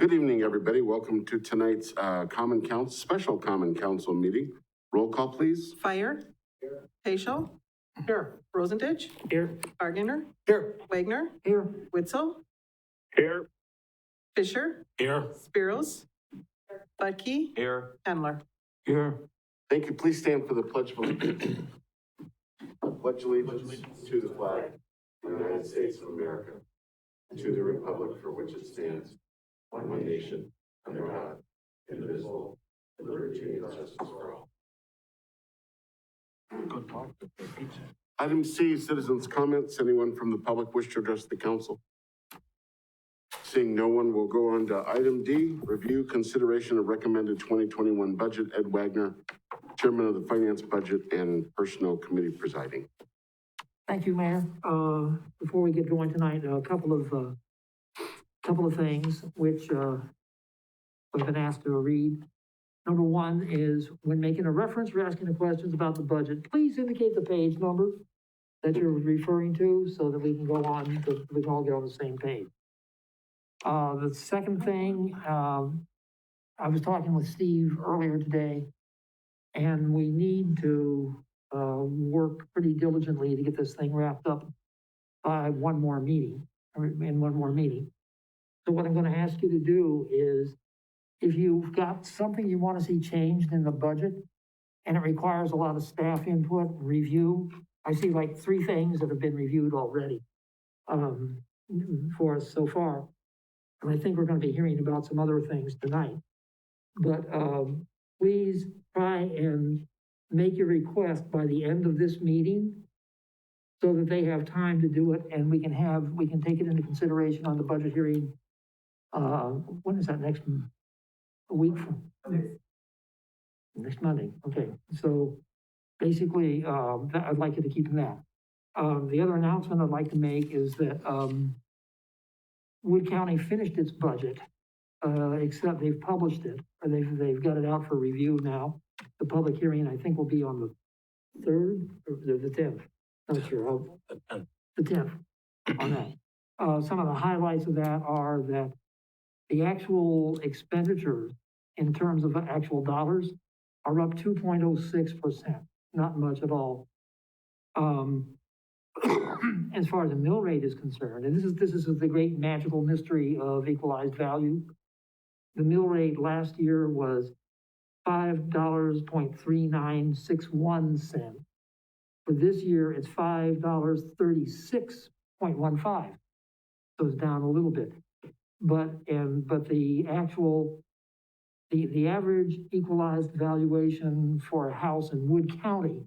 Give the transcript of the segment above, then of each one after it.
Good evening, everybody. Welcome to tonight's special Common Council meeting. Roll call, please. Fire. Here. Paschal. Here. Rosendich. Here. Bargainer. Here. Wagner. Here. Witzel. Here. Fisher. Here. Spiros. Budke. Here. Handler. Here. Thank you. Please stand for the Pledge of Allegiance. I pledge allegiance to the flag of the United States of America, and to the republic for which it stands, one nation, under God, indivisible, with liberty and justice for all. Item C, citizens' comments. Anyone from the public wish to address the council? Seeing no one, we'll go on to item D, review consideration of recommended 2021 budget. Ed Wagner, Chairman of the Finance, Budget, and Personnel Committee presiding. Thank you, Mayor. Before we get going tonight, a couple of things which we've been asked to read. Number one is when making a reference or asking questions about the budget, please indicate the page number that you're referring to so that we can go on, we can all get on the same page. The second thing, I was talking with Steve earlier today, and we need to work pretty diligently to get this thing wrapped up by one more meeting. So what I'm going to ask you to do is, if you've got something you want to see changed in the budget, and it requires a lot of staff input, review, I see like 3 things that have been reviewed already for us so far. And I think we're going to be hearing about some other things tonight. But please try and make your request by the end of this meeting so that they have time to do it, and we can take it into consideration on the budget hearing. When is that, next week? Next Monday. Okay, so basically, I'd like you to keep that. The other announcement I'd like to make is that Wood County finished its budget, except they've published it, or they've got it out for review now. The public hearing, I think, will be on the 3rd or the 10th. Not sure. The 10th on that. Some of the highlights of that are that the actual expenditures in terms of actual dollars are up 2.06%. Not much at all. As far as the mill rate is concerned, and this is the great magical mystery of equalized value. The mill rate last year was $5.3961. For this year, it's $5.36.15. So it's down a little bit. But the actual, the average equalized valuation for a house in Wood County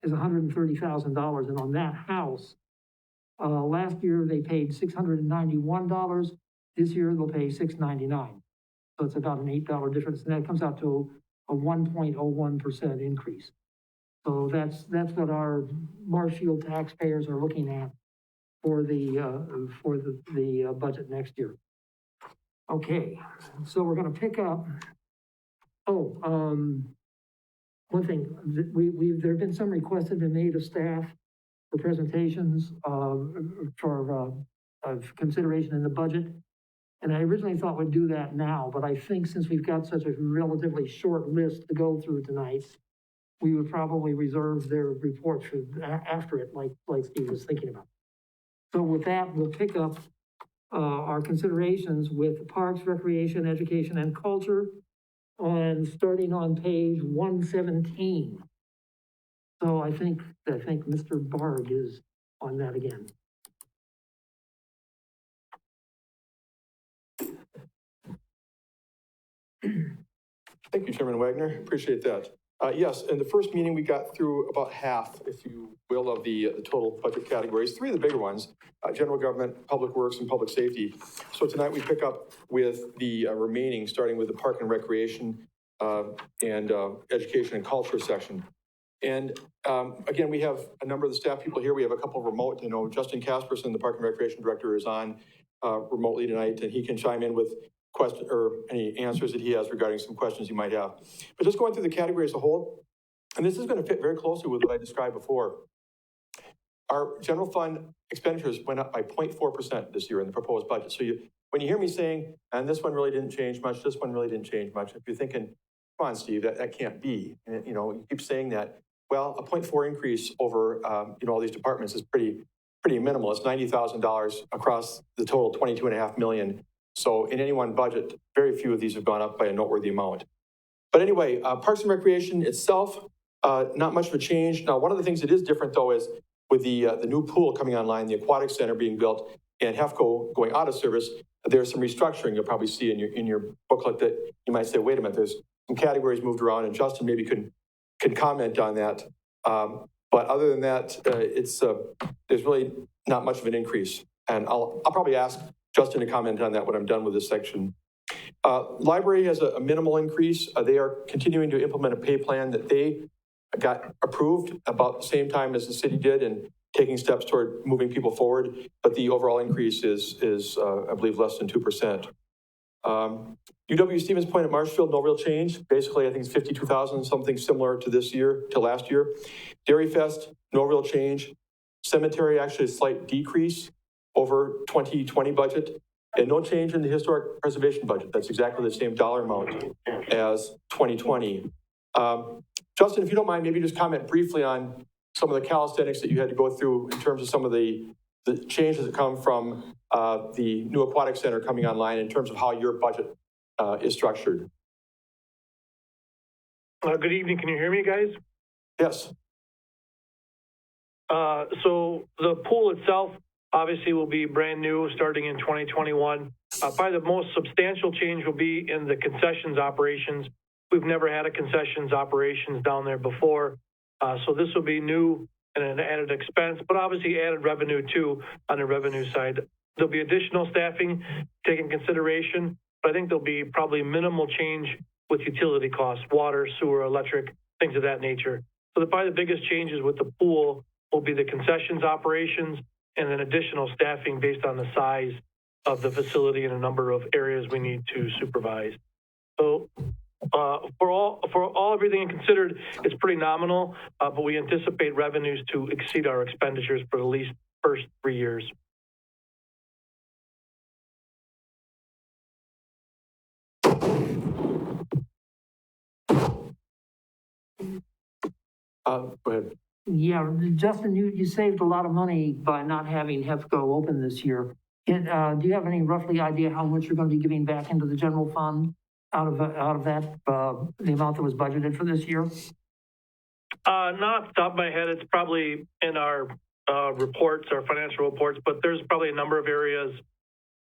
is $130,000. And on that house, last year they paid $691. This year they'll pay $699. So it's about an $8 difference, and that comes out to a 1.01% increase. So that's what our Marshfield taxpayers are looking at for the budget next year. Okay, so we're going to pick up. One thing, there have been some requests that have been made of staff for presentations of consideration in the budget. And I originally thought we'd do that now, but I think since we've got such a relatively short list to go through tonight, we would probably reserve their reports for after it, like Steve was thinking about. So with that, we'll pick up our considerations with Parks, Recreation, Education, and Culture, starting on page 117. So I think Mr. Barg is on that again. Thank you, Chairman Wagner. Appreciate that. Yes, in the first meeting, we got through about half, if you will, of the total budget categories. 3 of the bigger ones, general government, public works, and public safety. So tonight we pick up with the remaining, starting with the park and recreation and education and culture section. And again, we have a number of the staff people here. We have a couple remote. You know, Justin Casperson, the park and recreation director, is on remotely tonight, and he can chime in with question or any answers that he has regarding some questions you might have. But just going through the category as a whole, and this is going to fit very closely with what I described before. Our general fund expenditures went up by 0.4% this year in the proposed budget. So when you hear me saying, and this one really didn't change much, this one really didn't change much, if you're thinking, come on, Steve, that can't be. And, you keep saying that. Well, a 0.4 increase over, all these departments is pretty minimal. It's $90,000 across the total 22.5 million. So in any one budget, very few of these have gone up by a noteworthy amount. But anyway, Parks and Recreation itself, not much of a change. Now, one of the things that is different though is with the new pool coming online, the aquatic center being built, and HEFCO going out of service, there's some restructuring you'll probably see in your booklet that you might say, wait a minute, there's some categories moved around, and Justin maybe can comment on that. But other than that, there's really not much of an increase. And I'll probably ask Justin to comment on that when I'm done with this section. Library has a minimal increase. They are continuing to implement a pay plan that they got approved about the same time as the city did, and taking steps toward moving people forward. But the overall increase is I believe, less than 2%. UW Stevens Point at Marshfield, no real change. Basically, I think it's 52,000, something similar to last year. Dairy Fest, no real change. Cemetery, actually a slight decrease over 2020 budget, and no change in the historic preservation budget. That's exactly the same dollar amount as 2020. Justin, if you don't mind, maybe just comment briefly on some of the calisthenics that you had to go through in terms of some of the changes that come from the new aquatic center coming online in terms of how your budget is structured. Good evening. Can you hear me, guys? Yes. So the pool itself obviously will be brand new starting in 2021. Probably the most substantial change will be in the concessions operations. We've never had a concessions operations down there before. So this will be new and an added expense, but obviously added revenue too on the revenue side. There'll be additional staffing taken consideration, but I think there'll be probably minimal change with utility costs, water, sewer, electric, things of that nature. So probably the biggest changes with the pool will be the concessions operations and then additional staffing based on the size of the facility and a number of areas we need to supervise. So for everything considered, it's pretty nominal, but we anticipate revenues to exceed our expenditures for at least first 3 years. Go ahead. Yeah, Justin, you saved a lot of money by not having HEFCO open this year. Do you have any roughly idea how much you're going to be giving back into the general fund out of that, the amount that was budgeted for this year? Not off the top of my head, it's probably in our reports, our financial reports, but there's probably a number of areas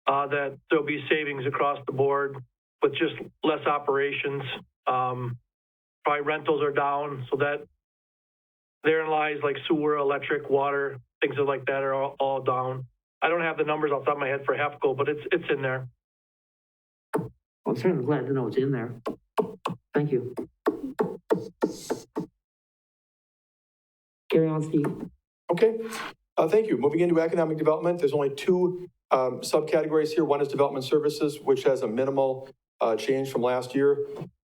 that there'll be savings across the board with just less operations. Probably rentals are down, so that therein lies like sewer, electric, water, things like that are all down. I don't have the numbers off the top of my head for HEFCO, but it's in there. Well, I'm certainly glad to know it's in there. Thank you. Carry on, Steve. Okay, thank you. Moving into economic development, there's only two subcategories here. One is development services, which has a minimal change from last year.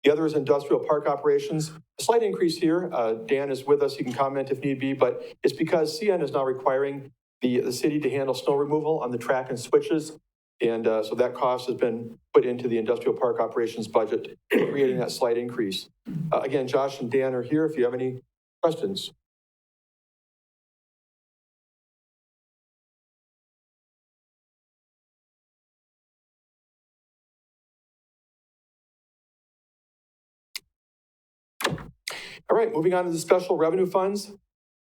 The other is industrial park operations. A slight increase here. Dan is with us. He can comment if need be, but it's because CN is now requiring the city to handle snow removal on the track and switches. And so that cost has been put into the industrial park operations budget, creating that slight increase. Again, Josh and Dan are here if you have any questions. All right, moving on to the special revenue funds.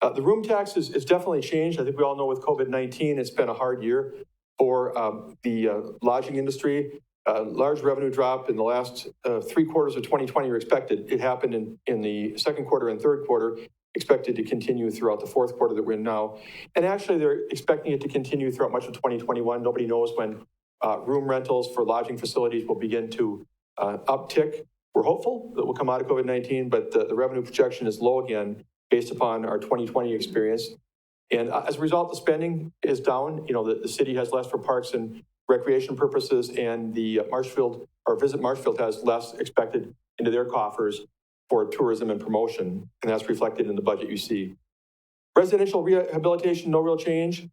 The room tax is definitely changed. I think we all know with COVID-19, it's been a hard year for the lodging industry. Large revenue drop in the last 3 quarters of 2020 are expected. It happened in the second quarter and third quarter, expected to continue throughout the fourth quarter that we're in now. And actually, they're expecting it to continue throughout much of 2021. Nobody knows when room rentals for lodging facilities will begin to uptick. We're hopeful that we'll come out of COVID-19, but the revenue projection is low again based upon our 2020 experience. And as a result, the spending is down. You know, the city has less for parks and recreation purposes, and the Marshfield, or Visit Marshfield, has less expected into their coffers for tourism and promotion, and that's reflected in the budget you see. Residential rehabilitation, no real change.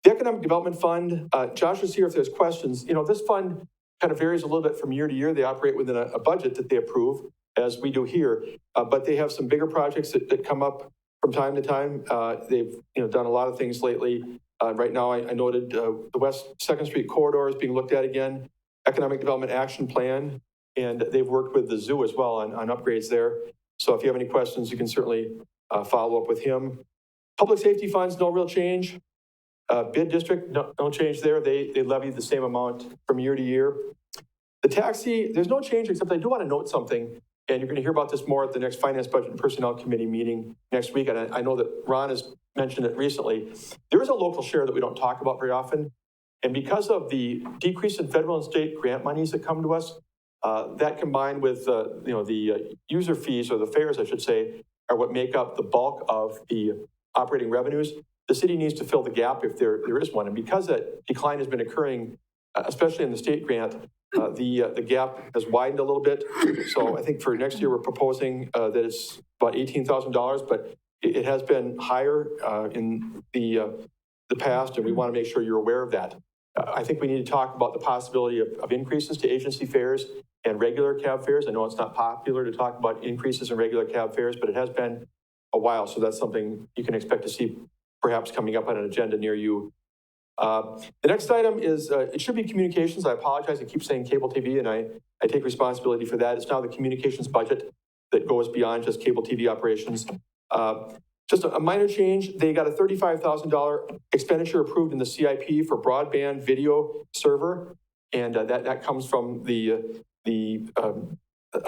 The Economic Development Fund, Josh is here if there's questions. You know, this fund kind of varies a little bit from year to year. They operate within a budget that they approve, as we do here. But they have some bigger projects that come up from time to time. They've, done a lot of things lately. Right now, I noted the West 2nd Street corridor is being looked at again, Economic Development Action Plan, and they've worked with the zoo as well on upgrades there. So if you have any questions, you can certainly follow up with him. Public safety funds, no real change. Bid district, no change there. They levy the same amount from year to year. The taxi, there's no change, except I do want to note something, and you're going to hear about this more at the next Finance, Budget, and Personnel Committee meeting next week, and I know that Ron has mentioned it recently. There is a local share that we don't talk about very often, and because of the decrease in federal and state grant monies that come to us, that combined with the user fees, or the fares, I should say, are what make up the bulk of the operating revenues. The city needs to fill the gap if there is one. And because that decline has been occurring, especially in the state grant, the gap has widened a little bit. So I think for next year, we're proposing that it's about $18,000, but it has been higher in the past, and we want to make sure you're aware of that. I think we need to talk about the possibility of increases to agency fares and regular cab fares. I know it's not popular to talk about increases in regular cab fares, but it has been a while, so that's something you can expect to see perhaps coming up on an agenda near you. The next item is, it should be communications. I apologize, I keep saying cable TV, and I take responsibility for that. It's now the communications budget that goes beyond just cable TV operations. Just a minor change, they got a $35,000 expenditure approved in the CIP for broadband video server, and that comes from a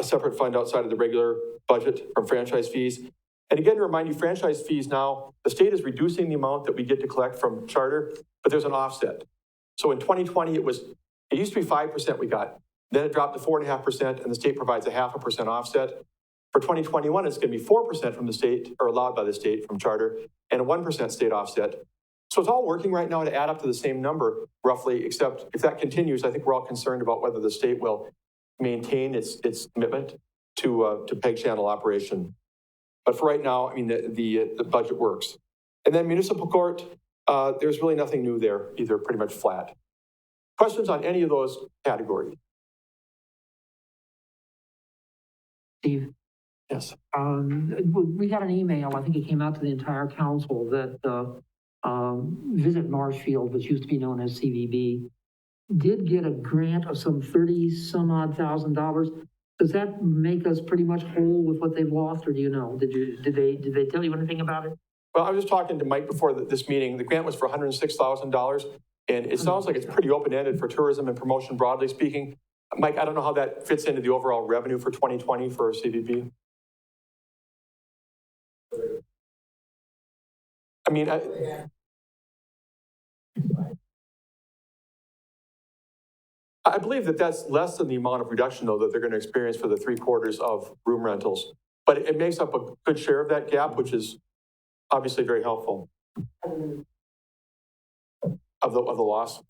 separate fund outside of the regular budget from franchise fees. And again, to remind you, franchise fees now, the state is reducing the amount that we get to collect from charter, but there's an offset. So in 2020, it used to be 5% we got, then it dropped to 4.5%, and the state provides a 0.5% offset. For 2021, it's going to be 4% from the state, or allowed by the state from charter, and a 1% state offset. So it's all working right now to add up to the same number, roughly, except if that continues, I think we're all concerned about whether the state will maintain its commitment to PEG channel operation. But for right now, I mean, the budget works. And then municipal court, there's really nothing new there, either pretty much flat. Questions on any of those categories? Steve? Yes. We got an email, I think it came out to the entire council, that Visit Marshfield, which used to be known as CVB, did get a grant of some $30-some-odd thousand. Does that make us pretty much whole with what they've lost, or do you know? Did they tell you anything about it? Well, I was just talking to Mike before this meeting. The grant was for $106,000, and it sounds like it's pretty open-ended for tourism and promotion, broadly speaking. Mike, I don't know how that fits into the overall revenue for 2020 for CVB. I mean, I believe that that's less than the amount of reduction, though, that they're going to experience for the 3/4 of room rentals. But it makes up a good share of that gap, which is obviously very helpful. Of the loss?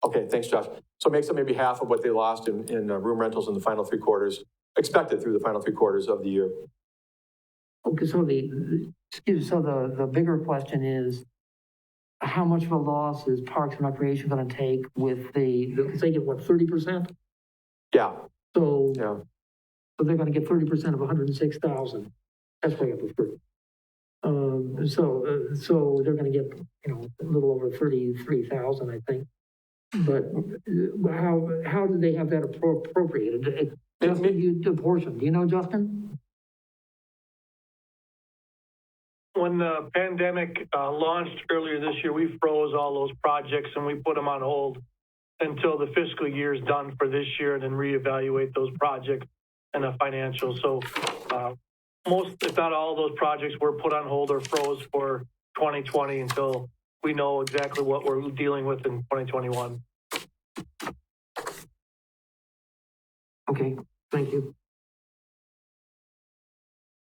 Okay, thanks, Josh. So it makes up maybe half of what they lost in room rentals in the final 3/4, expected through the final 3/4 of the year. Okay, so the bigger question is, how much of a loss is Parks and Recreation going to take with they get what, 30%? Yeah. So, Yeah. So they're going to get 30% of 106,000. That's way up to 30. So they're going to get, a little over 33,000, I think. But how do they have that appropriated? Justin, you portion. Do you know, Justin? When the pandemic launched earlier this year, we froze all those projects and we put them on hold until the fiscal year is done for this year, and then reevaluate those projects and the financials. So most, if not all of those projects were put on hold or froze for 2020 until we know exactly what we're dealing with in 2021. Okay, thank you.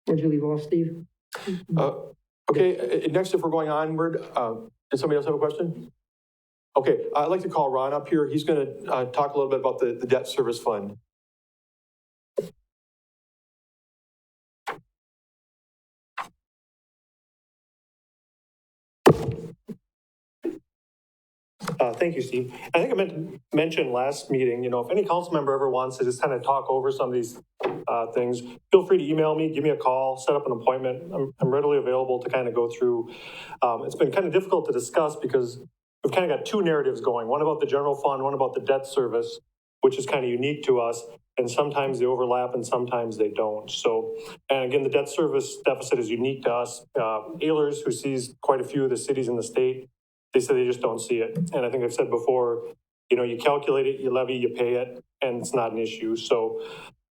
Where'd you leave off, Steve? Okay, next, if we're going onward, did somebody else have a question? Okay, I'd like to call Ron up here. He's going to talk a little bit about the debt service fund. Thank you, Steve. I think I meant to mention last meeting, if any council member ever wants to just kind of talk over some of these things, feel free to email me, give me a call, set up an appointment. I'm readily available to kind of go through. It's been kind of difficult to discuss because we've kind of got two narratives going, one about the general fund, one about the debt service, which is kind of unique to us. And sometimes they overlap and sometimes they don't. So, and again, the debt service deficit is unique to us. Ehlers, who sees quite a few of the cities in the state, they say they just don't see it. And I think I've said before, you calculate it, you levy, you pay it, and it's not an issue. So,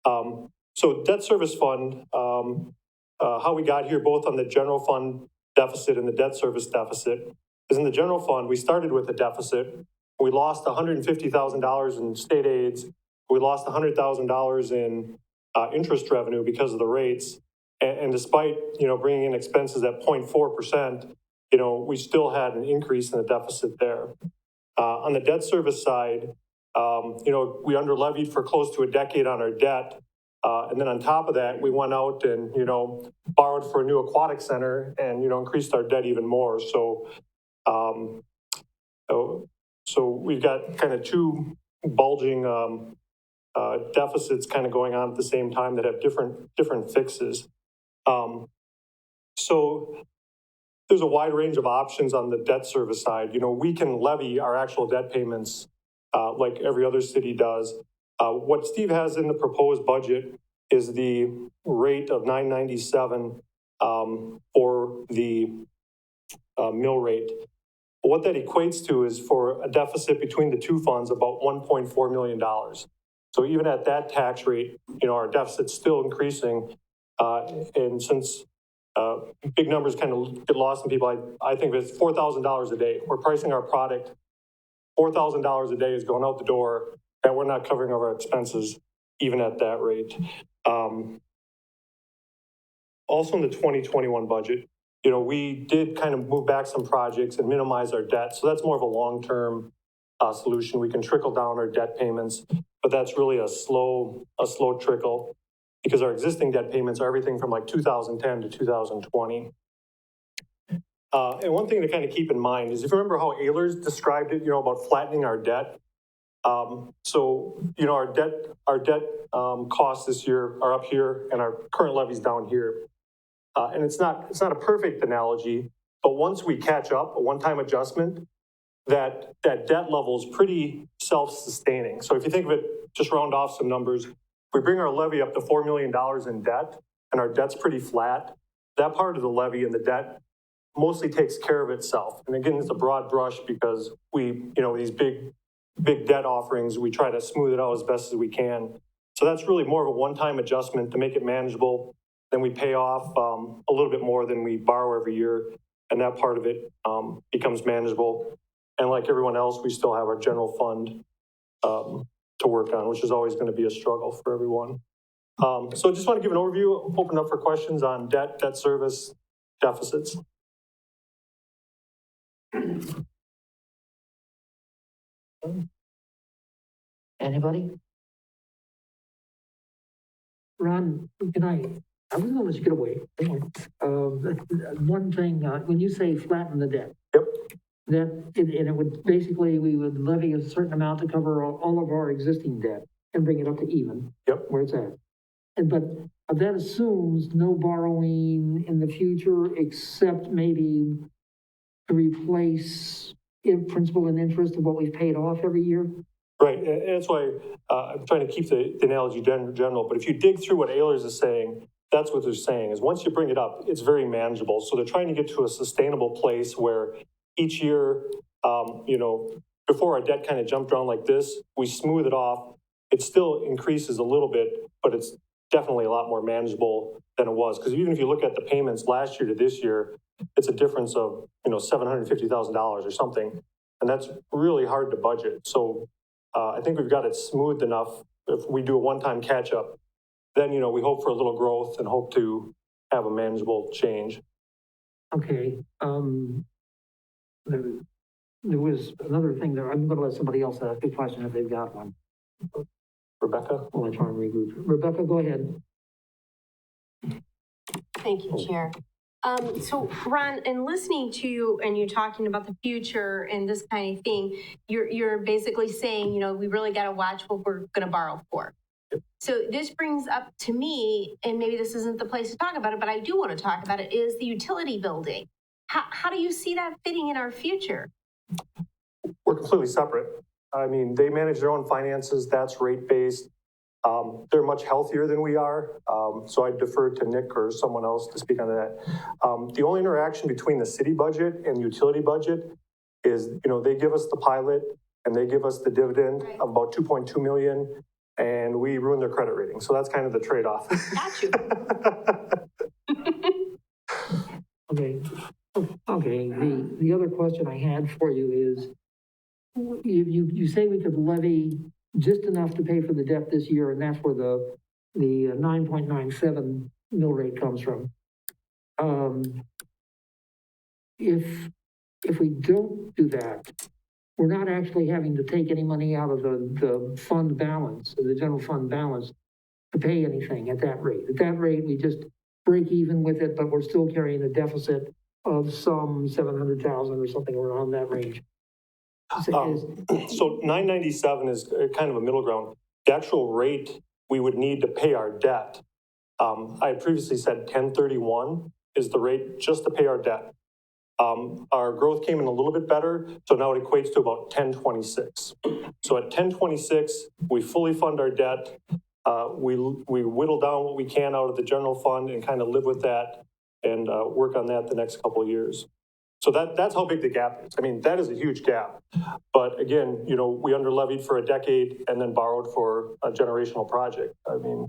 debt service fund, how we got here, both on the general fund deficit and the debt service deficit, is in the general fund, we started with a deficit. We lost $150,000 in state aids. We lost $100,000 in interest revenue because of the rates. And despite, bringing in expenses at 0.4%, we still had an increase in the deficit there. On the debt service side, we under levied for close to a decade on our debt. And then on top of that, we went out and, borrowed for a new aquatic center and, increased our debt even more. So we've got kind of two bulging deficits kind of going on at the same time that have different fixes. So there's a wide range of options on the debt service side. We can levy our actual debt payments like every other city does. What Steve has in the proposed budget is the rate of $9.97 for the mill rate. What that equates to is for a deficit between the two funds about $1.4 million. So even at that tax rate, our deficit's still increasing. And since big numbers kind of get lost in people, I think it's $4,000 a day. We're pricing our product, $4,000 a day is going out the door, and we're not covering our expenses even at that rate. Also in the 2021 budget, we did kind of move back some projects and minimize our debt. So that's more of a long-term solution. We can trickle down our debt payments, but that's really a slow trickle because our existing debt payments are everything from like 2010 to 2020. And one thing to kind of keep in mind is if you remember how Ehlers described it, about flattening our debt. So, our debt costs this year are up here and our current levy's down here. And it's not a perfect analogy, but once we catch up, a one-time adjustment, that debt level is pretty self-sustaining. So if you think of it, just round off some numbers, we bring our levy up to $4 million in debt and our debt's pretty flat. That part of the levy and the debt mostly takes care of itself. And again, it's a broad brush because these big debt offerings, we try to smooth it out as best as we can. So that's really more of a one-time adjustment to make it manageable. Then we pay off a little bit more than we borrow every year. And that part of it becomes manageable. And like everyone else, we still have our general fund to work on, which is always going to be a struggle for everyone. So just want to give an overview, open up for questions on debt service, deficits. Anybody? Ron, good night. I was gonna let you get away. One thing, when you say flatten the debt. Yep. And it would, basically, we would levy a certain amount to cover all of our existing debt and bring it up to even. Yep. Where it's at. But that assumes no borrowing in the future except maybe to replace principal and interest of what we've paid off every year. Right, and that's why I'm trying to keep the analogy general, but if you dig through what Ehlers is saying, that's what they're saying, is once you bring it up, it's very manageable. So they're trying to get to a sustainable place where each year, before our debt kind of jumped around like this, we smooth it off. It still increases a little bit, but it's definitely a lot more manageable than it was. Because even if you look at the payments last year to this year, it's a difference of, $750,000 or something. And that's really hard to budget. So I think we've got it smoothed enough. If we do a one-time catch-up, then, we hope for a little growth and hope to have a manageable change. Okay. There was another thing there. I'm going to let somebody else ask a question if they've got one. Rebecca? Well, I try and regroup. Rebecca, go ahead. Thank you, Chair. So Ron, in listening to you and you talking about the future and this kind of thing, you're basically saying, we really got to watch what we're going to borrow for. So this brings up to me, and maybe this isn't the place to talk about it, but I do want to talk about it, is the utility building. How do you see that fitting in our future? We're completely separate. I mean, they manage their own finances, that's rate-based. They're much healthier than we are, so I defer to Nick or someone else to speak on that. The only interaction between the city budget and the utility budget is, they give us the pilot and they give us the dividend of about 2.2 million, and we ruin their credit rating. So that's kind of the trade-off. Got you. Okay, the other question I had for you is, you say we could levy just enough to pay for the debt this year, and that's where the 9.97 mill rate comes from. If we don't do that, we're not actually having to take any money out of the fund balance, the general fund balance, to pay anything at that rate. At that rate, we just break even with it, but we're still carrying a deficit of some 700,000 or something around that range. So 997 is kind of a middle ground. The actual rate we would need to pay our debt, I had previously said 1031 is the rate just to pay our debt. Our growth came in a little bit better, so now it equates to about 1026. So at 1026, we fully fund our debt. We whittle down what we can out of the general fund and kind of live with that and work on that the next couple of years. So that's how big the gap is. I mean, that is a huge gap. But again, we under levied for a decade and then borrowed for a generational project. I mean,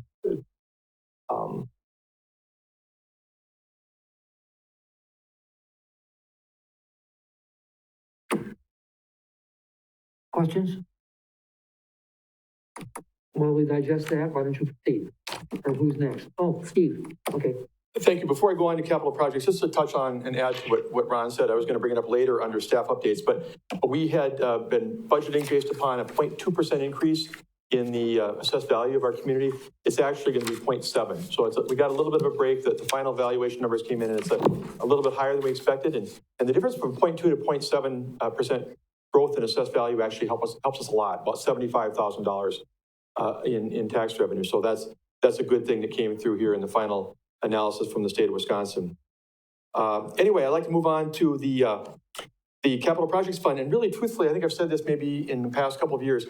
Questions? While we digest that, why don't you proceed? Or who's next? Oh, Steve, okay. Thank you. Before I go on to capital projects, just to touch on and add to what Ron said, I was going to bring it up later under staff updates, but we had been budgeting based upon a 0.2% increase in the assessed value of our community. It's actually going to be 0.7. So we got a little bit of a break. The final valuation numbers came in and it's a little bit higher than we expected. And the difference from 0.2 to 0.7% growth in assessed value actually helps us a lot, about $75,000 in tax revenue. So that's a good thing that came through here in the final analysis from the state of Wisconsin. Anyway, I'd like to move on to the capital projects fund. And really, truthfully, I think I've said this maybe in the past couple of years,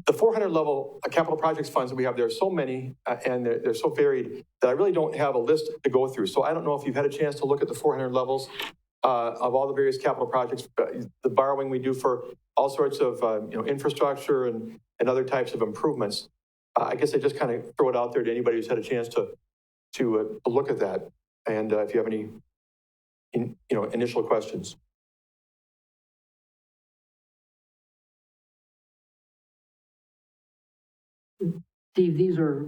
the 400 level capital projects funds that we have, there are so many and they're so varied that I really don't have a list to go through. So I don't know if you've had a chance to look at the 400 levels of all the various capital projects, the borrowing we do for all sorts of infrastructure and other types of improvements. I guess I just kind of throw it out there to anybody who's had a chance to look at that, and if you have any, initial questions. Steve, these are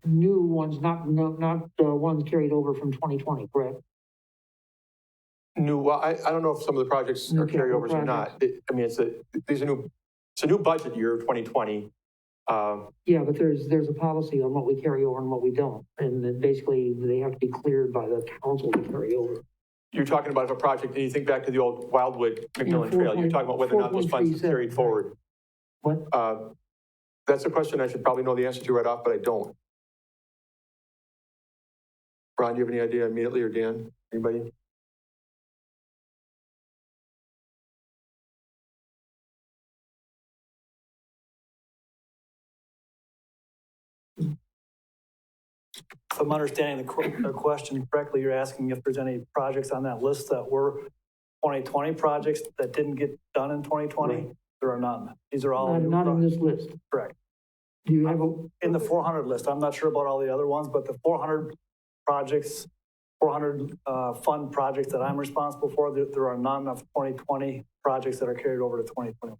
new ones, not ones carried over from 2020, correct? New. Well, I don't know if some of the projects are carryovers or not. It's a new budget year, 2020. Yeah, but there's a policy on what we carry over and what we don't. And then basically they have to be cleared by the council to carry over. You're talking about if a project, and you think back to the old Wildwood McMillan Trail, you're talking about whether or not those funds are carried forward. What? That's a question I should probably know the answer to right off, but I don't. Ron, do you have any idea immediately, or Dan? Anybody? If I'm understanding the question correctly, you're asking if there's any projects on that list that were 2020 projects that didn't get done in 2020? Right. There are none. These are all not in this list. Correct. Do you have in the 400 list? I'm not sure about all the other ones, but the 400 projects, 400 fund projects that I'm responsible for, there are none of 2020 projects that are carried over to 2021.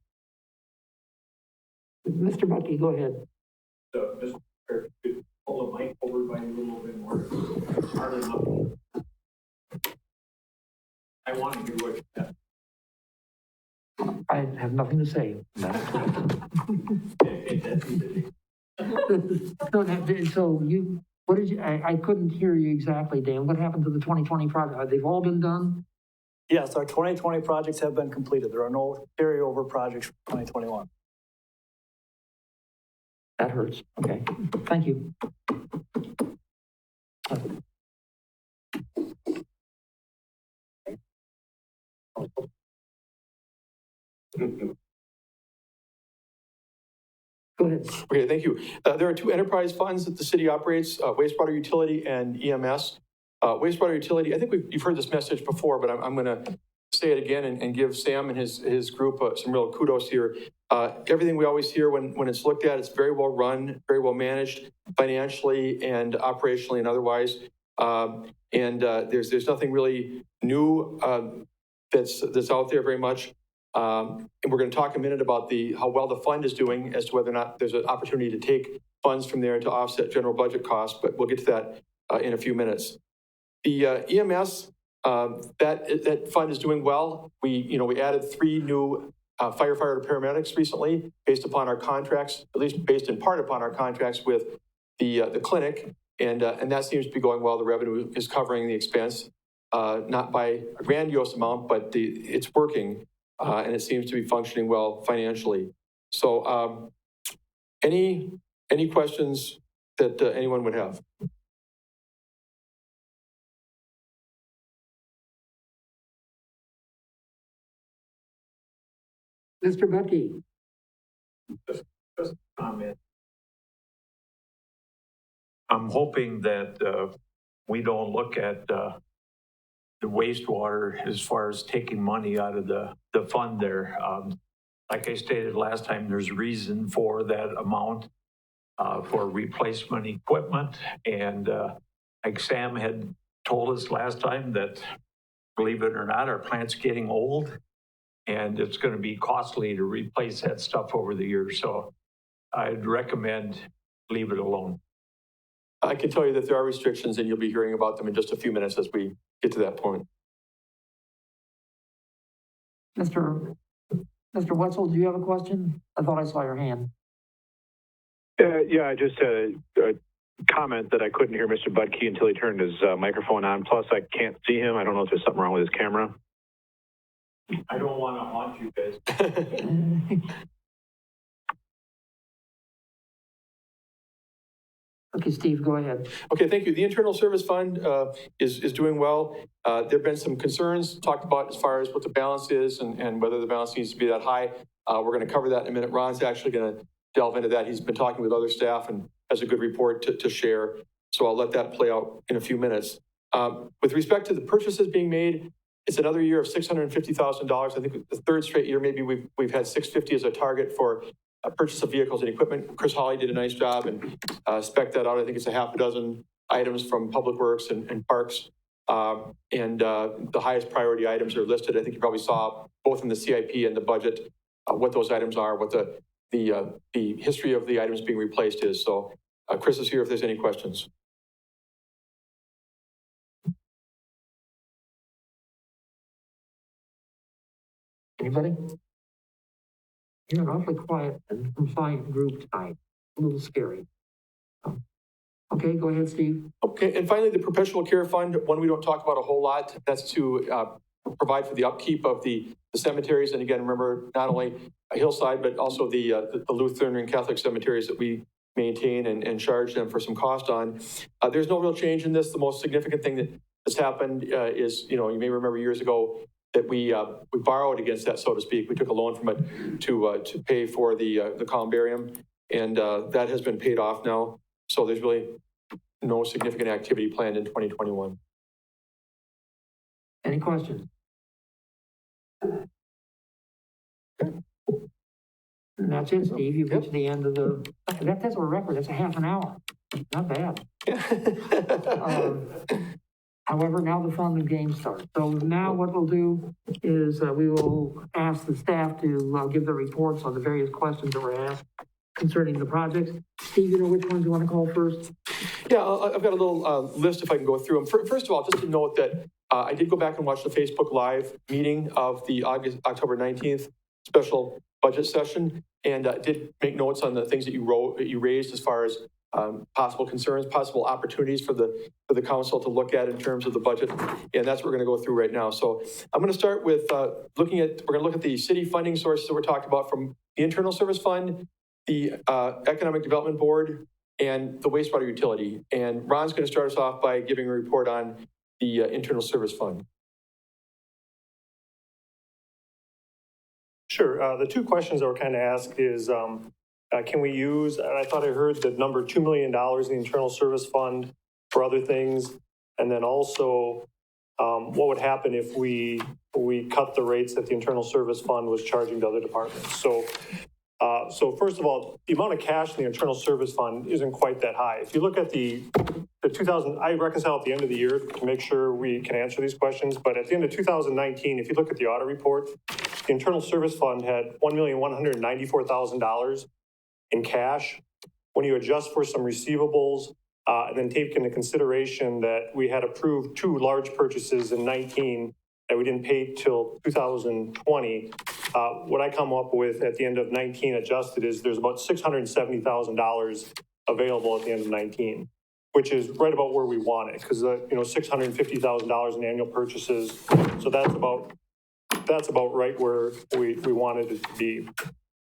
Mr. Bucky, go ahead. So just pull the mic over by a little bit more. Hard enough. I want to hear what you said. I have nothing to say. No, so What did you, I couldn't hear you exactly, Dan. What happened to the 2020 project? They've all been done? Yes, our 2020 projects have been completed. There are no carryover projects for 2021. That hurts. Okay, thank you. Go ahead. Okay, thank you. There are two enterprise funds that the city operates, wastewater utility and EMS. Wastewater utility, I think you've heard this message before, but I'm going to say it again and give Sam and his group some real kudos here. Everything we always hear when it's looked at, it's very well run, very well managed financially and operationally and otherwise. There's nothing really new that's out there very much. And we're going to talk a minute about how well the fund is doing as to whether or not there's an opportunity to take funds from there to offset general budget costs, but we'll get to that in a few minutes. The EMS, that fund is doing well. We added 3 new firefighter paramedics recently based upon our contracts, at least based in part upon our contracts with the clinic, and that seems to be going well. The revenue is covering the expense, not by a grandiose amount, but it's working. And it seems to be functioning well financially. So any questions that anyone would have? Mr. Butkey. Just a comment. I'm hoping that we don't look at the wastewater as far as taking money out of the fund there. Like I stated last time, there's reason for that amount for replacement equipment. And like Sam had told us last time that, believe it or not, our plant's getting old and it's going to be costly to replace that stuff over the years. So I'd recommend leave it alone. I can tell you that there are restrictions and you'll be hearing about them in just a few minutes as we get to that point. Mr. Wetzel, do you have a question? I thought I saw your hand. Yeah, I just had a comment that I couldn't hear Mr. Budke until he turned his microphone on. Plus, I can't see him. I don't know if there's something wrong with his camera. I don't want to haunt you guys. Okay, Steve, go ahead. Okay, thank you. The Internal Service Fund is doing well. There have been some concerns talked about as far as what the balance is and whether the balance needs to be that high. We're going to cover that in a minute. Ron's actually going to delve into that. He's been talking with other staff and has a good report to share. So I'll let that play out in a few minutes. With respect to the purchases being made, it's another year of $650,000. I think the third straight year, maybe we've had $650 as a target for purchase of vehicles and equipment. Chris Hawley did a nice job and spec'd that out. I think it's a half a dozen items from Public Works and Parks. The highest priority items are listed. I think you probably saw both in the CIP and the budget what those items are, what the history of the items being replaced is. So Chris is here if there's any questions. Anybody? You're an awfully quiet and compliant group tonight. A little scary. Okay, go ahead, Steve. Okay, and finally, the Perpetual Care Fund, one we don't talk about a whole lot. That's to provide for the upkeep of the cemeteries. And again, remember, not only Hillside, but also the Lutheran and Catholic cemeteries that we maintain and charge them for some cost on. There's no real change in this. The most significant thing that has happened is, you may remember years ago that we borrowed against that, so to speak. We took a loan from it to pay for the columbarium, and that has been paid off now. So there's really no significant activity planned in 2021. Any questions? And that's it, Steve. You've reached the end of that's a record. That's a half an hour. Not bad. However, now the fun and games start. So now what we'll do is we will ask the staff to give their reports on the various questions that were asked concerning the projects. Steve, you know which ones you want to call first? Yeah, I've got a little list if I can go through them. First of all, just to note that I did go back and watch the Facebook Live meeting of the October 19th special budget session, and did make notes on the things that you raised as far as possible concerns, possible opportunities for the council to look at in terms of the budget. And that's what we're going to go through right now. So I'm going to start with we're going to look at the city funding sources that we're talking about from the Internal Service Fund, the Economic Development Board, and the wastewater utility. And Ron's going to start us off by giving a report on the Internal Service Fund. Sure. The two questions that were kind of asked is, can we use, and I thought I heard the number $2 million in the Internal Service Fund for other things. And then also, what would happen if we cut the rates that the Internal Service Fund was charging to other departments? So first of all, the amount of cash in the Internal Service Fund isn't quite that high. If you look at the 2000, I reconcile at the end of the year to make sure we can answer these questions. But at the end of 2019, if you look at the audit report, the Internal Service Fund had $1,194,000 in cash. When you adjust for some receivables, and then take into consideration that we had approved 2 large purchases in 19 that we didn't pay till 2020, what I come up with at the end of 19 adjusted is there's about $670,000 available at the end of 19, which is right about where we want it, because $650,000 in annual purchases. So that's about right where we wanted it to be.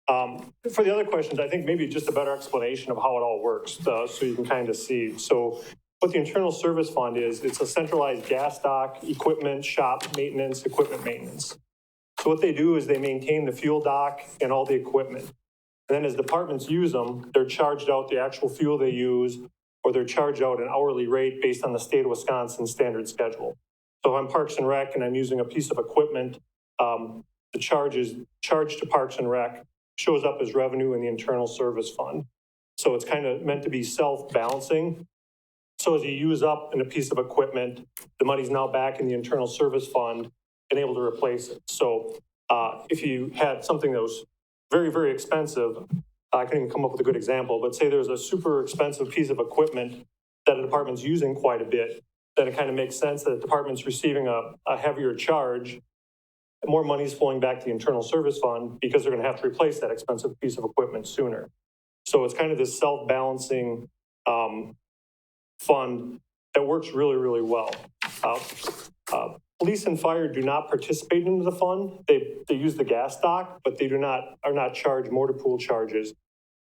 For the other questions, I think maybe just a better explanation of how it all works, so you can kind of see. So what the Internal Service Fund is, it's a centralized gas dock, equipment, shop maintenance, equipment maintenance. So what they do is they maintain the fuel dock and all the equipment. And then as departments use them, they're charged out the actual fuel they use, or they're charged out an hourly rate based on the state of Wisconsin standard schedule. So if I'm Parks and Rec and I'm using a piece of equipment, the charge to Parks and Rec shows up as revenue in the Internal Service Fund. So it's kind of meant to be self-balancing. So as you use up in a piece of equipment, the money's now back in the Internal Service Fund and able to replace it. So if you had something that was very, very expensive, I couldn't even come up with a good example, but say there's a super expensive piece of equipment that a department's using quite a bit, then it kind of makes sense that the department's receiving a heavier charge. More money is flowing back to the Internal Service Fund because they're going to have to replace that expensive piece of equipment sooner. So it's kind of this self-balancing fund that works really, really well. Police and fire do not participate in the fund. They use the gas dock, but they are not charged motor pool charges.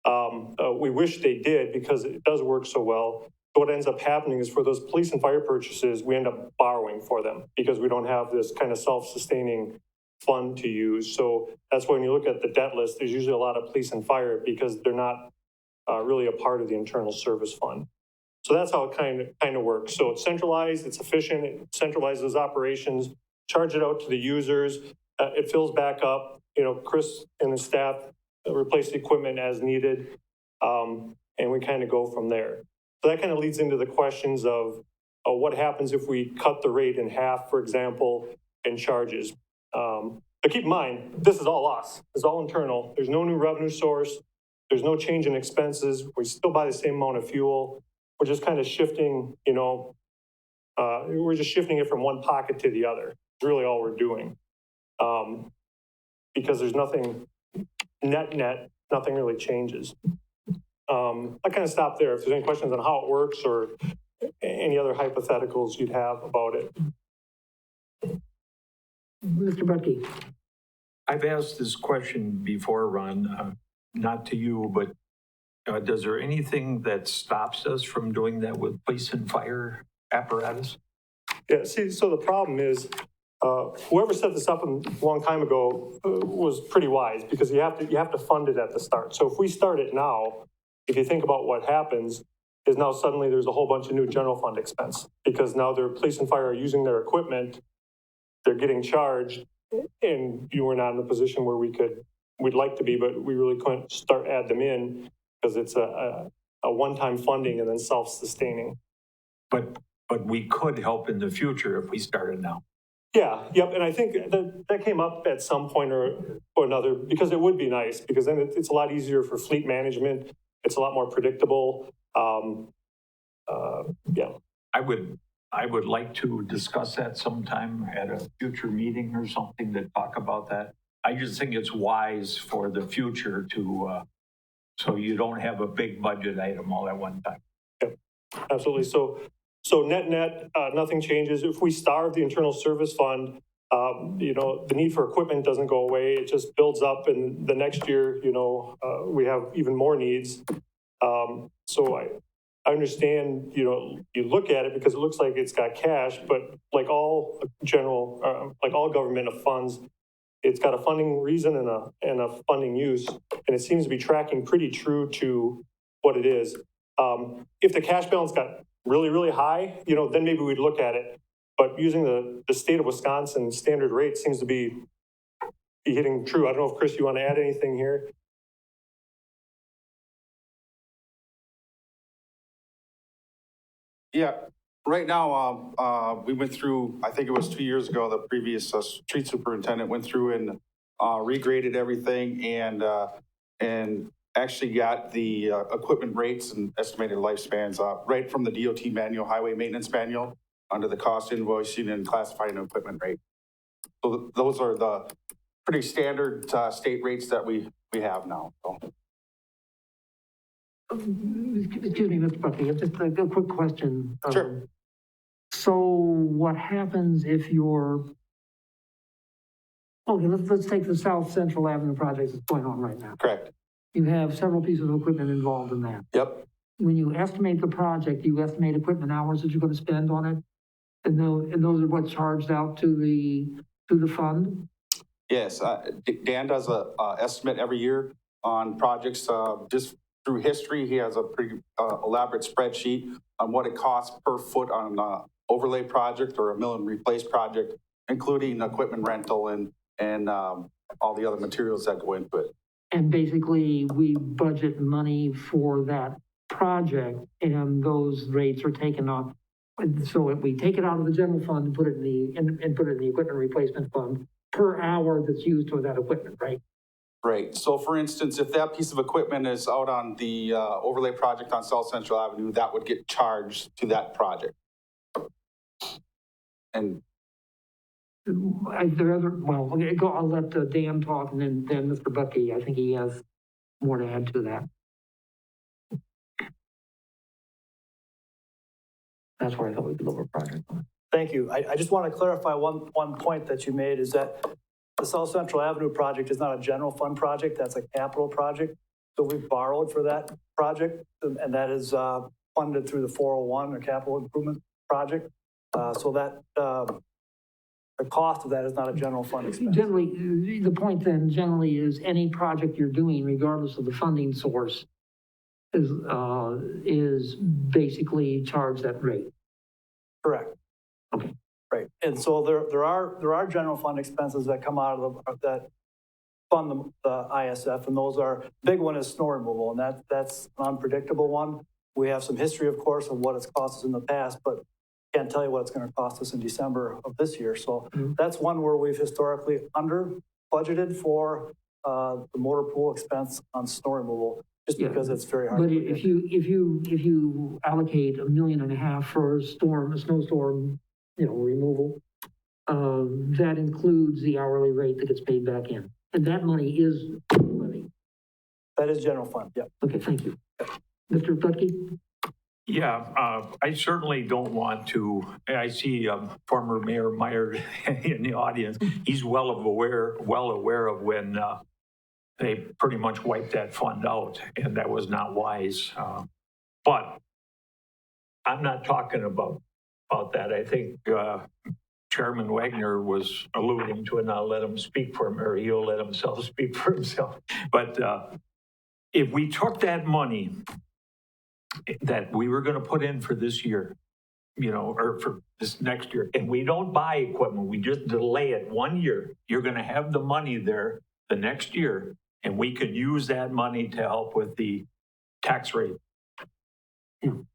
We wish they did because it does work so well. So what ends up happening is for those police and fire purchases, we end up borrowing for them because we don't have this kind of self-sustaining fund to use. So that's when you look at the debt list, there's usually a lot of police and fire because they're not really a part of the Internal Service Fund. So that's how it kind of works. So it's centralized, it's efficient, it centralizes operations, charge it out to the users, it fills back up. Chris and the staff replace the equipment as needed, and we kind of go from there. So that kind of leads into the questions of what happens if we cut the rate in half, for example, in charges. But keep in mind, this is all us. It's all internal. There's no new revenue source. There's no change in expenses. We still buy the same amount of fuel. We're just kind of shifting, we're just shifting it from one pocket to the other. It's really all we're doing. Because there's nothing, net, nothing really changes. I kind of stop there. If there's any questions on how it works or any other hypotheticals you'd have about it. Mr. Butke. I've asked this question before, Ron, not to you, but is there anything that stops us from doing that with police and fire apparatus? Yeah, see, so the problem is, whoever set this up a long time ago was pretty wise because you have to fund it at the start. So if we start it now, if you think about what happens, is now suddenly there's a whole bunch of new general fund expense because now their police and fire are using their equipment, they're getting charged, and you were not in a position where we'd like to be, but we really couldn't add them in because it's a one-time funding and then self-sustaining. But we could help in the future if we started now. Yeah, yep, and I think that came up at some point or another because it would be nice because then it's a lot easier for fleet management. It's a lot more predictable. Yeah. I would like to discuss that sometime at a future meeting or something to talk about that. I just think it's wise for the future to So you don't have a big budget item all at one time. Absolutely. So net, nothing changes. If we starve the internal service fund, the need for equipment doesn't go away. It just builds up, and the next year, we have even more needs. So I understand, you look at it because it looks like it's got cash, but like all government of funds, it's got a funding reason and a funding use, and it seems to be tracking pretty true to what it is. If the cash balance got really, really high, then maybe we'd look at it. But using the state of Wisconsin standard rate seems to be hitting true. I don't know if, Chris, you want to add anything here? Yeah, right now, we went through, I think it was 2 years ago, the previous street superintendent went through and regraded everything and actually got the equipment rates and estimated lifespans right from the DOT manual, highway maintenance manual, under the cost invoicing and classifying equipment rate. So those are the pretty standard state rates that we have now. So. Excuse me, Mr. Buckley, just a quick question. Sure. So what happens if you're, okay, let's take the South Central Avenue project that's going on right now. Correct. You have several pieces of equipment involved in that. Yep. When you estimate the project, you estimate equipment hours that you're going to spend on it? And those are what's charged out to the fund? Yes, Dan does a estimate every year on projects. Just through history, he has a pretty elaborate spreadsheet on what it costs per foot on an overlay project or a mill and replace project, including equipment rental and all the other materials that go into it. And basically, we budget money for that project, and those rates are taken off. So if we take it out of the general fund and put it in the equipment replacement fund per hour that's used for that equipment, right? Right. So for instance, if that piece of equipment is out on the overlay project on South Central Avenue, that would get charged to that project. And I'll let Dan talk, and then Mr. Bucky, I think he has more to add to that. That's where I thought we could lower project on. Thank you. I just want to clarify one point that you made, is that the South Central Avenue project is not a general fund project, that's a capital project. So we borrowed for that project, and that is funded through the 401, or capital improvement project. So that the cost of that is not a general fund expense. Generally, the point then generally is any project you're doing, regardless of the funding source, is basically charged that rate. Correct. Okay. Right. And so there are general fund expenses that come out of that fund the ISF, and those are, big one is snow removal, and that's an unpredictable one. We have some history, of course, of what it's cost us in the past, but can't tell you what it's going to cost us in December of this year. So that's one where we've historically under budgeted for the motor pool expense on snow removal, just because it's very hard. But to if you allocate $1.5 million for a snowstorm, removal, that includes the hourly rate that gets paid back in, and that money is levy. That is general fund. Yeah. Okay. Thank you, Mr. Putke. Yeah, I certainly don't want to. I see former Mayor Meyer in the audience. He's well aware of when they pretty much wiped that fund out, and that was not wise. But I'm not talking about that. I think Chairman Wagner was alluding to it, and I'll let him speak for him, or he'll let himself speak for himself. But if we took that money that we were going to put in for this year, or for this next year, and we don't buy equipment, we just delay it 1 year, you're going to have the money there the next year, and we could use that money to help with the tax rate. You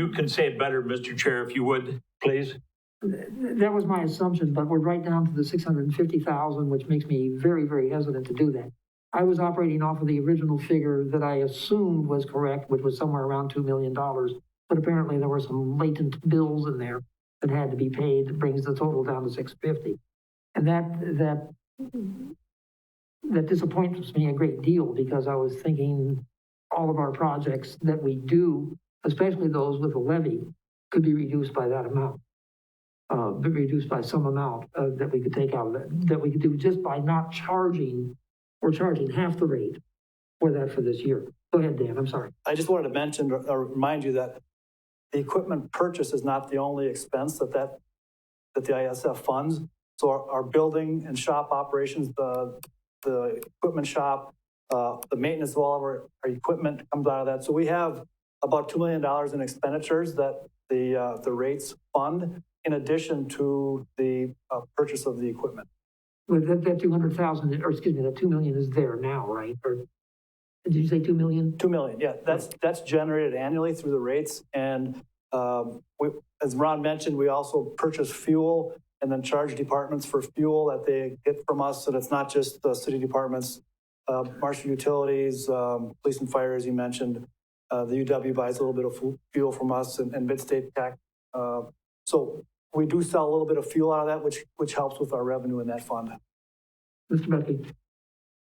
can say it better, Mr. Chair, if you would, please. That was my assumption, but we're right down to the 650,000, which makes me very, very hesitant to do that. I was operating off of the original figure that I assumed was correct, which was somewhere around $2 million. But apparently there were some latent bills in there that had to be paid. That brings the total down to 650. And that disappoints me a great deal because I was thinking all of our projects that we do, especially those with a levy, could be reduced by that amount. Be reduced by some amount that we could take out of that, that we could do just by not charging or charging half the rate for that for this year. Go ahead, Dan, I'm sorry. I just wanted to mention or remind you that the equipment purchase is not the only expense that the ISF funds. So our building and shop operations, the equipment shop, the maintenance of all of our equipment comes out of that. So we have about $2 million in expenditures that the rates fund in addition to the purchase of the equipment. Well, that 200,000, or excuse me, that 2 million is there now, right? Or did you say 2 million? 2 million, yeah. That's generated annually through the rates. And as Ron mentioned, we also purchase fuel and then charge departments for fuel that they get from us. So it's not just the city departments, Marshall Utilities, police and fire, as you mentioned. The UW buys a little bit of fuel from us and Mid-State Tech. So we do sell a little bit of fuel out of that, which helps with our revenue in that fund. Mr. Becky?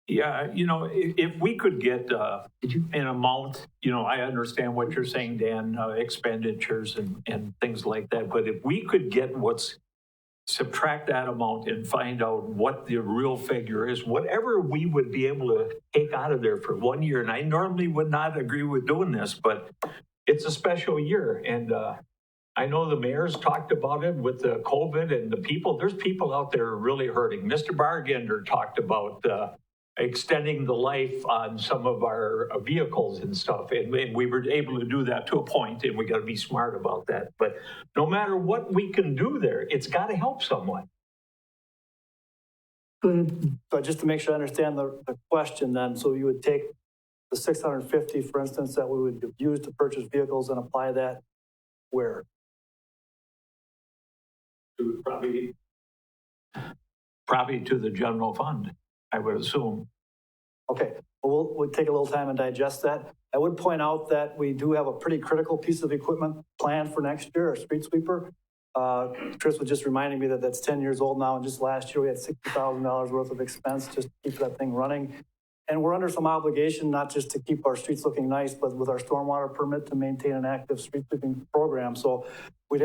Yeah, if we could get an amount, I understand what you're saying, Dan, expenditures and things like that. But if we could get subtract that amount and find out what the real figure is, whatever we would be able to take out of there for 1 year. And I normally would not agree with doing this, but it's a special year. And I know the mayor's talked about it with the COVID and there's people out there really hurting. Mr. Bargender talked about extending the life on some of our vehicles and stuff. And we were able to do that to a point, and we got to be smart about that. But no matter what we can do there, it's got to help someone. So just to make sure I understand the question then, so you would take the 650, for instance, that we would use to purchase vehicles and apply that where? Probably to the general fund, I would assume. Okay, well, we'll take a little time and digest that. I would point out that we do have a pretty critical piece of equipment planned for next year, a street sweeper. Chris was just reminding me that that's 10 years old now, and just last year we had $60,000 worth of expense just to keep that thing running. And we're under some obligation, not just to keep our streets looking nice, but with our stormwater permit to maintain an active street sweeping program. So we'd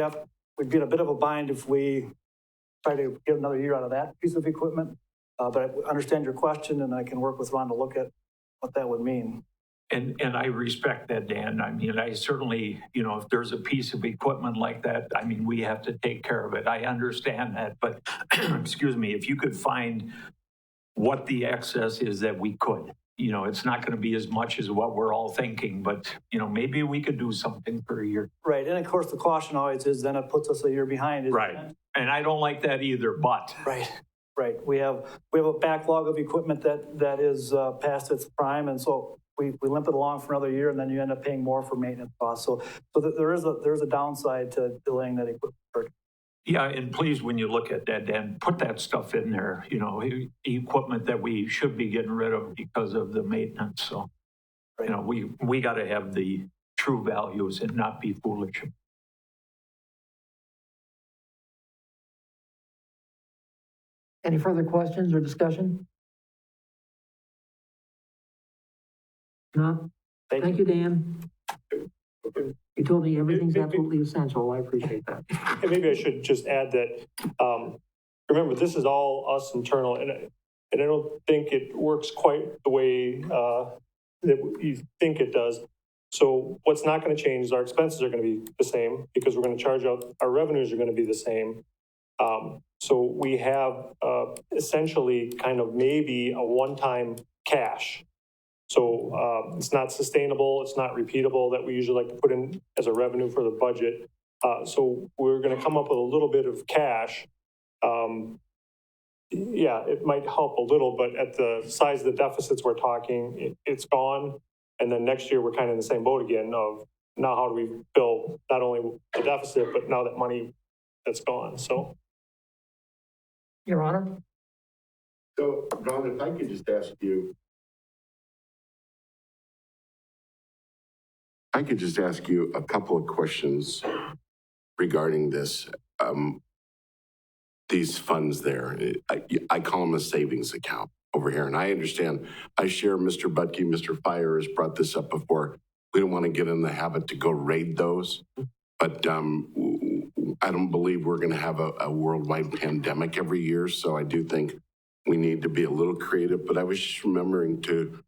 be in a bit of a bind if we try to get another year out of that piece of equipment. But I understand your question, and I can work with Ron to look at what that would mean. And I respect that, Dan. I mean, I certainly, if there's a piece of equipment like that, I mean, we have to take care of it. I understand that, but excuse me, if you could find what the excess is that we could, it's not going to be as much as what we're all thinking, but, maybe we could do something for a year. Right. And of course, the caution always is then it puts us a year behind. Right. And I don't like that either, but. Right. Right. We have a backlog of equipment that is past its prime. And so we limp it along for another year, and then you end up paying more for maintenance costs. So there is a downside to delaying that equipment purchase. Yeah, and please, when you look at that, Dan, put that stuff in there, equipment that we should be getting rid of because of the maintenance. So, right. We got to have the true values and not be foolish. Any further questions or discussion? No? Thank you, Dan. You told me everything's absolutely essential. I appreciate that. And maybe I should just add that, remember, this is all us internal, and I don't think it works quite the way that you think it does. So what's not going to change is our expenses are going to be the same because we're going to charge out, our revenues are going to be the same. So we have essentially kind of maybe a one-time cash. So it's not sustainable, it's not repeatable that we usually like to put in as a revenue for the budget. So we're going to come up with a little bit of cash. Yeah, it might help a little, but at the size of the deficits we're talking, it's gone. And then next year we're kind of in the same boat again of now how do we fill not only the deficit, but now that money that's gone. So. Your Honor? So, Ron, if I could just ask you, a couple of questions regarding this. These funds there, I call them a savings account. over here. And I understand, I share Mr. Butke, Mr. Fire has brought this up before. We don't want to get in the habit to go raid those. But I don't believe we're going to have a worldwide pandemic every year. So I do think we need to be a little creative. But I was just remembering to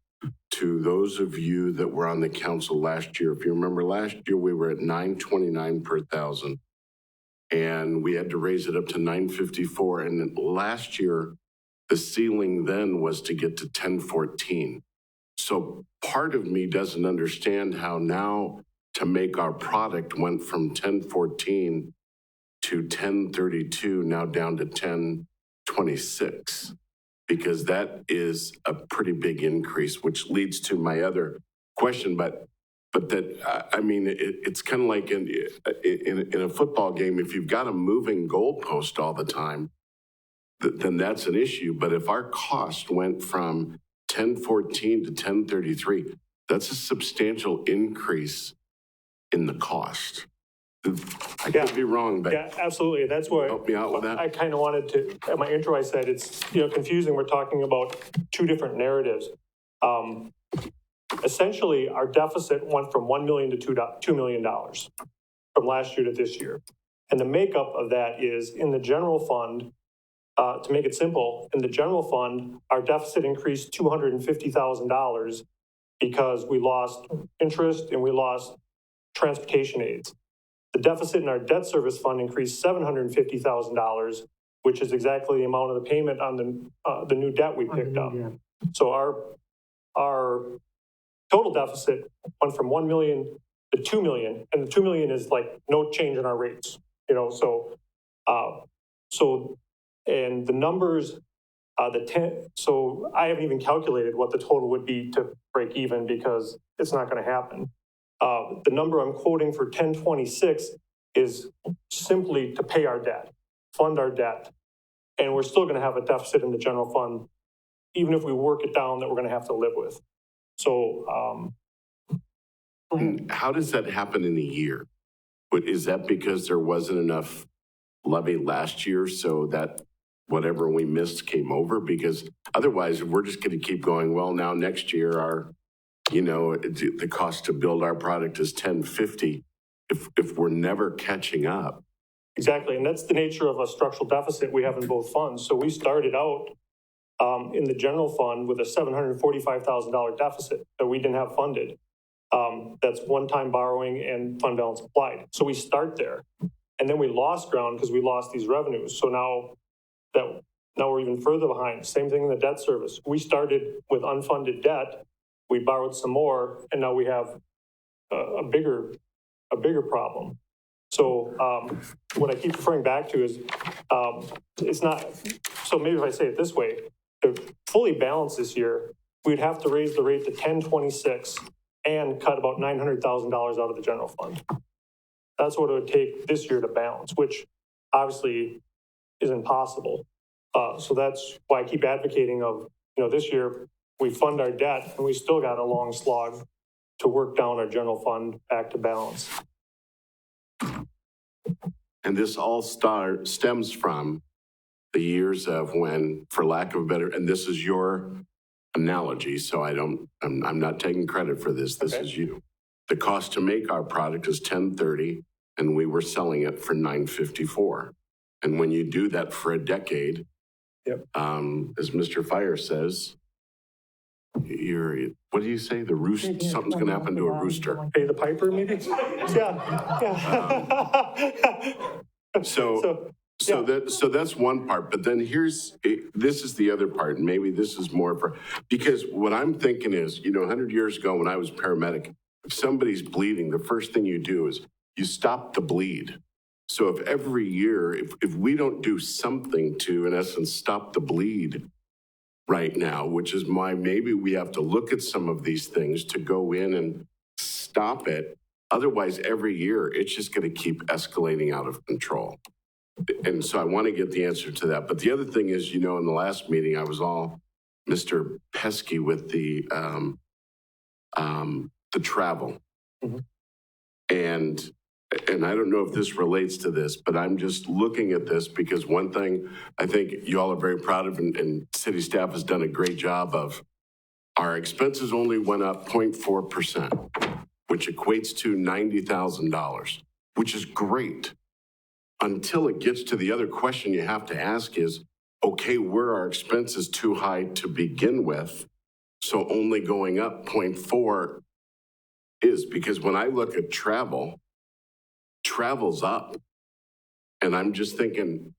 those of you that were on the council last year, if you remember last year, we were at 929 per thousand. And we had to raise it up to 954. And then last year, the ceiling then was to get to 1014. So part of me doesn't understand how now to make our product went from 1014 to 1032, now down to 1026, because that is a pretty big increase, which leads to my other question. But that, I mean, it's kind of like in a football game, if you've got a moving goalpost all the time, then that's an issue. But if our cost went from 1014 to 1033, that's a substantial increase in the cost. I could be wrong, but Yeah, absolutely. That's what help me out with that. I kind of wanted to, at my intro, I said it's, confusing. We're talking about two different narratives. Essentially, our deficit went from $1 million to $2 million from last year to this year. And the makeup of that is in the general fund, to make it simple, in the general fund, our deficit increased $250,000 because we lost interest and we lost transportation aids. The deficit in our debt service fund increased $750,000, which is exactly the amount of the payment on the new debt we picked up. So our total deficit went from 1 million to 2 million, and the 2 million is like no change in our rates, and the numbers, so I haven't even calculated what the total would be to break even because it's not going to happen. The number I'm quoting for 1026 is simply to pay our debt, fund our debt, and we're still going to have a deficit in the general fund, even if we work it down, that we're going to have to live with. So, how does that happen in a year? Is that because there wasn't enough levy last year so that whatever we missed came over? Because otherwise, we're just going to keep going, well, now next year, the cost to build our product is $1050 if we're never catching up. Exactly, and that's the nature of a structural deficit we have in both funds. So we started out in the general fund with a $745,000 deficit that we didn't have funded. That's one-time borrowing and fund balance applied. So we start there, and then we lost ground because we lost these revenues. So now we're even further behind. Same thing in the debt service. We started with unfunded debt, we borrowed some more, and now we have a bigger problem. So what I keep referring back to is it's not. So maybe if I say it this way, to fully balance this year, we'd have to raise the rate to 1026 and cut about $900,000 out of the general fund. That's what it would take this year to balance, which obviously is impossible. So that's why I keep advocating of, this year we fund our debt and we still got a long slog to work down our general fund back to balance. And this all stems from the years of when, for lack of a better, and this is your analogy, so I'm not taking credit for this. This is you. The cost to make our product is $1030, and we were selling it for $954. And when you do that for a decade, as Mr. Fire says, what do you say? The roost, something's going to happen to a rooster. Pay the piper, maybe? Yeah. So that's one part, but then this is the other part, and maybe this is more for, because what I'm thinking is, 100 years ago when I was paramedic, if somebody's bleeding, the first thing you do is you stop the bleed. So if every year, if we don't do something to, in essence, stop the bleed right now, which is why maybe we have to look at some of these things to go in and stop it. Otherwise, every year, it's just going to keep escalating out of control. And so I want to get the answer to that. But the other thing is, in the last meeting, I was all Mr. Pesky with the travel. Mm-hmm. And and I don't know if this relates to this, but I'm just looking at this because one thing I think you all are very proud of, and city staff has done a great job of, our expenses only went up 0.4%, which equates to $90,000, which is great. Until it gets to the other question you have to ask is, okay, were our expenses too high to begin with? So only going up 0.4 is, because when I look at travel's up. And I'm just thinking,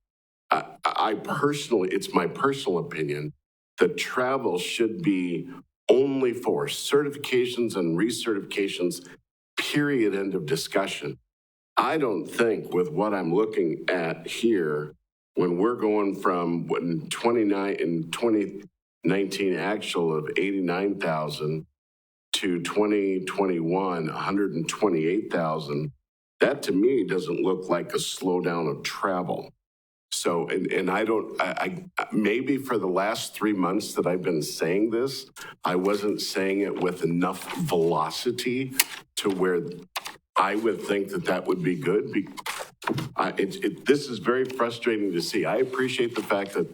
I personally, it's my personal opinion, that travel should be only for certifications and recertifications, period, end of discussion. I don't think with what I'm looking at here, when we're going from in 2019 actual of 89,000 to 2021, 128,000, that to me doesn't look like a slowdown of travel. So, and I don't, maybe for the last 3 months that I've been saying this, I wasn't saying it with enough velocity to where I would think that that would be good. This is very frustrating to see. I appreciate the fact that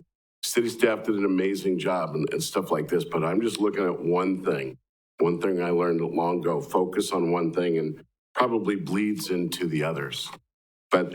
city staff did an amazing job and stuff like this, but I'm just looking at one thing. One thing I learned long ago, focus on one thing and probably bleeds into the others. But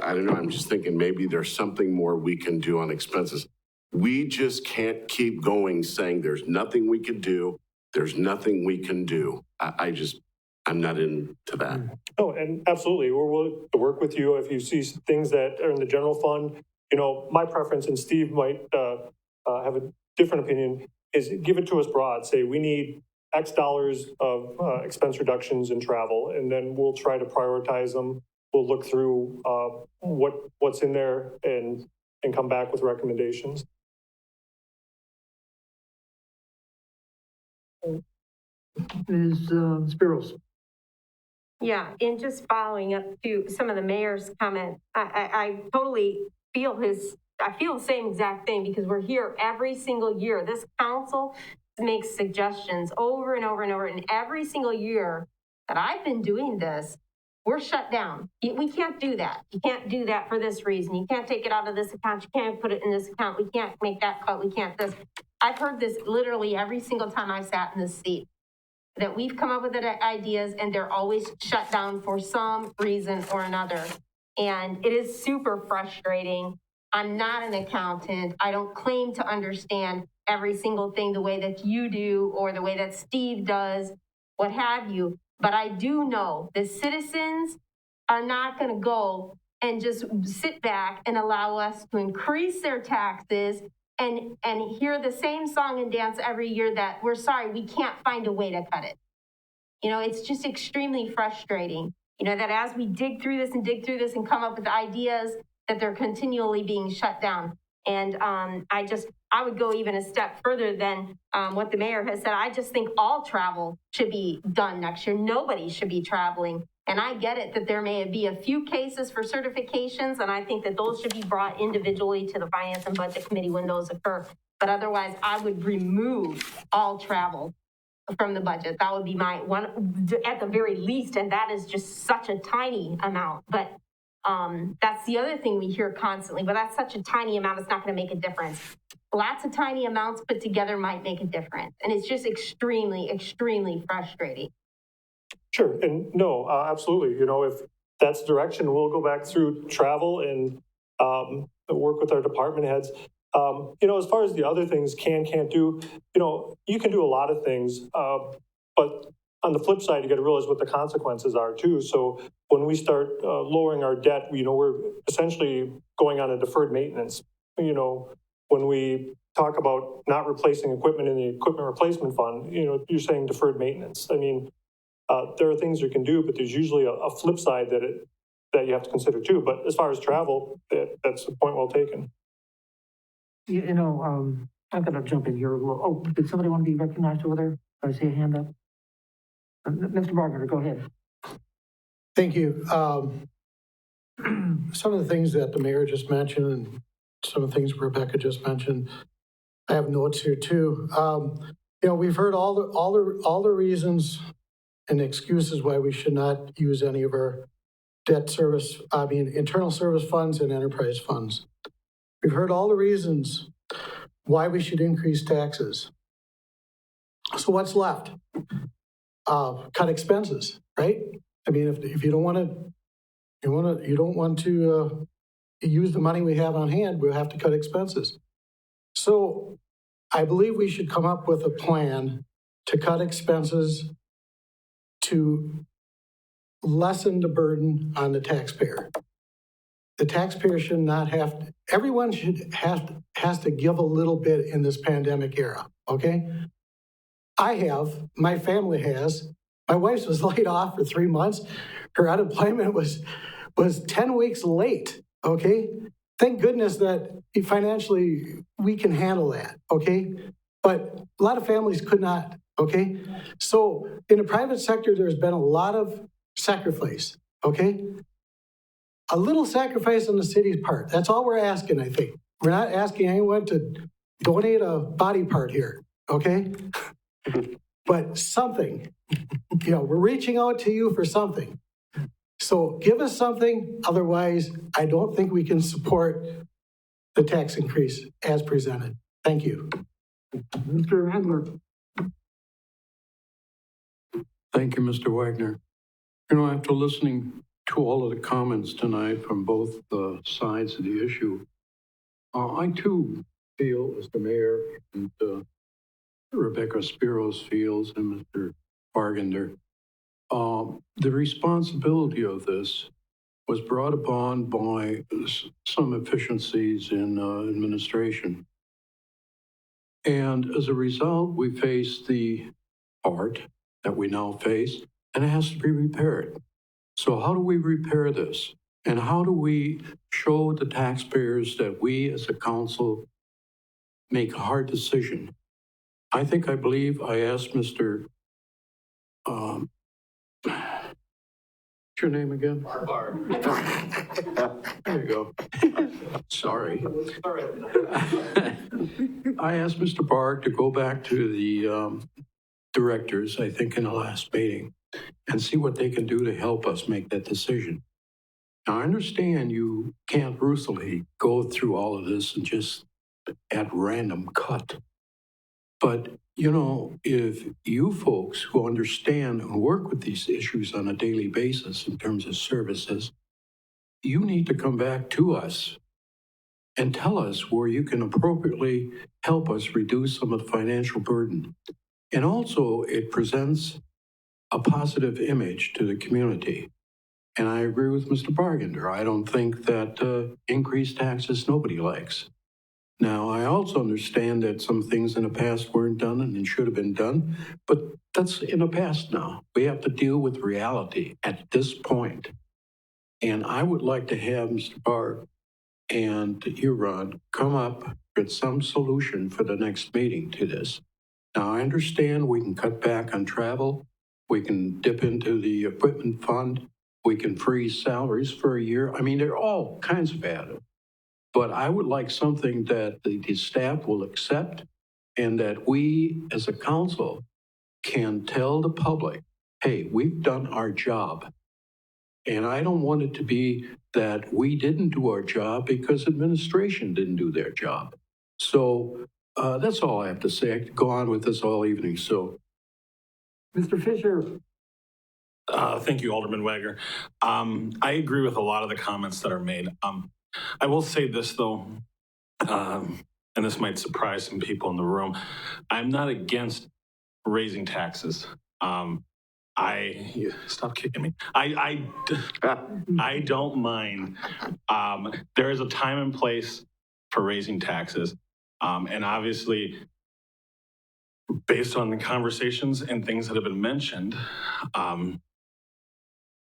I don't know, I'm just thinking maybe there's something more we can do on expenses. We just can't keep going saying there's nothing we can do. There's nothing we can do. I'm not into that. Oh, and absolutely, we're willing to work with you if you see things that are in the general fund. You know, my preference, and Steve might have a different opinion, is give it to us broad. Say we need X dollars of expense reductions in travel, and then we'll try to prioritize them. We'll look through what's in there and come back with recommendations. Ms. Spiros. Yeah, and just following up to some of the mayor's comments, I totally feel I feel the same exact thing, because we're here every single year. This council makes suggestions over and over and over, and every single year that I've been doing this, we're shut down. We can't do that. You can't do that for this reason. You can't take it out of this account. You can't put it in this account. We can't make that cut. We can't this. I've heard this literally every single time I've sat in this seat, that we've come up with the ideas and they're always shut down for some reason or another. And it is super frustrating. I'm not an accountant. I don't claim to understand every single thing the way that you do or the way that Steve does, what have you. But I do know the citizens are not going to go and just sit back and allow us to increase their taxes and hear the same song and dance every year that we're sorry, we can't find a way to cut it. You know, it's just extremely frustrating, you know, that as we dig through this and come up with ideas, that they're continually being shut down. And I would go even a step further than what the mayor has said. I just think all travel should be done next year. Nobody should be traveling. And I get it that there may be a few cases for certifications, and I think that those should be brought individually to the Finance and Budget Committee when those occur. But otherwise, I would remove all travel from the budget. That would be my one, at the very least, and that is just such a tiny amount. But that's the other thing we hear constantly, but that's such a tiny amount, it's not going to make a difference. Lots of tiny amounts put together might make a difference. And it's just extremely, extremely frustrating. Sure, and no, absolutely. You know, if that's the direction, we'll go back through travel and work with our department heads. You know, as far as the other things can't do, you know, you can do a lot of things, but on the flip side, you got to realize what the consequences are too. So when we start lowering our debt, you know, we're essentially going on a deferred maintenance. You know, when we talk about not replacing equipment in the equipment replacement fund, you know, you're saying deferred maintenance. I mean, there are things you can do, but there's usually a flip side that you have to consider too. But as far as travel, that's a point well taken. You know, I'm going to jump in here a little. Oh, did somebody want to be recognized over there? Did I see a hand up? Mr. Barker, go ahead. Thank you. Some of the things that the mayor just mentioned and some of the things Rebecca just mentioned, I have notes here too. You know, we've heard all the reasons and excuses why we should not use any of our internal service funds and enterprise funds. We've heard all the reasons why we should increase taxes. So what's left? Cut expenses, right? I mean, if you don't want to use the money we have on hand, we'll have to cut expenses. So I believe we should come up with a plan to cut expenses to lessen the burden on the taxpayer. The taxpayer should not have, everyone has to give a little bit in this pandemic era, okay? I have, my family has. My wife was laid off for 3 months. Her unemployment was 10 weeks late, okay? Thank goodness that financially we can handle that, okay? But a lot of families could not, okay? So in the private sector, there's been a lot of sacrifice, okay? A little sacrifice on the city's part. That's all we're asking, I think. We're not asking anyone to donate a body part here, okay? But something, we're reaching out to you for something. So give us something, otherwise I don't think we can support the tax increase as presented. Thank you. Mr. Handler. Thank you, Mr. Wagner. After listening to all of the comments tonight from both sides of the issue, I too feel, as the mayor and Rebecca Spiros feels and Mr. Bargender, the responsibility of this was brought upon by some efficiencies in administration. And as a result, we face the part that we now face, and it has to be repaired. So how do we repair this? And how do we show the taxpayers that we as a council make a hard decision? I believe I asked Mr. What's your name again? Barb. There you go. Sorry. I asked Mr. Barg to go back to the directors, I think in the last meeting, and see what they can do to help us make that decision. Now, I understand you can't ruthlessly go through all of this and just at random cut. But, if you folks who understand and work with these issues on a daily basis in terms of services, you need to come back to us and tell us where you can appropriately help us reduce some of the financial burden. And also, it presents a positive image to the community. And I agree with Mr. Bargender. I don't think that increased taxes nobody likes. Now, I also understand that some things in the past weren't done and should have been done, but that's in the past now. We have to deal with reality at this point. And I would like to have Mr. Barg and you, Ron, come up with some solution for the next meeting to this. Now, I understand we can cut back on travel. We can dip into the equipment fund. We can freeze salaries for a year. I mean, there are all kinds of added. But I would like something that the staff will accept and that we as a council can tell the public, hey, we've done our job. And I don't want it to be that we didn't do our job because administration didn't do their job. So that's all I have to say. I could go on with this all evening. So, Mr. Fisher. Thank you, Alderman Wagner. I agree with a lot of the comments that are made. I will say this, though, and this might surprise some people in the room. I'm not against raising taxes. Stop kicking me. I don't mind. There is a time and place for raising taxes. And obviously, based on the conversations and things that have been mentioned,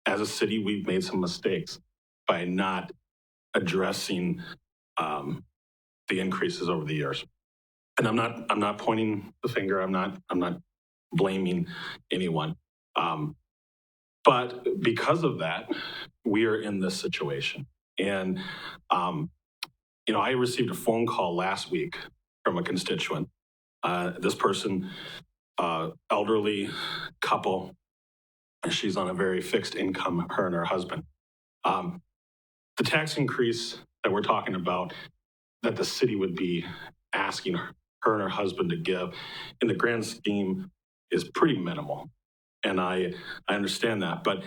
as a city, we've made some mistakes by not addressing the increases over the years. And I'm not pointing the finger. I'm not blaming anyone. But because of that, we are in this situation. And I received a phone call last week from a constituent. This person, elderly couple, she's on a very fixed income, her and her husband. The tax increase that we're talking about, that the city would be asking her and her husband to give, in the grand scheme, is pretty minimal. And I understand that, but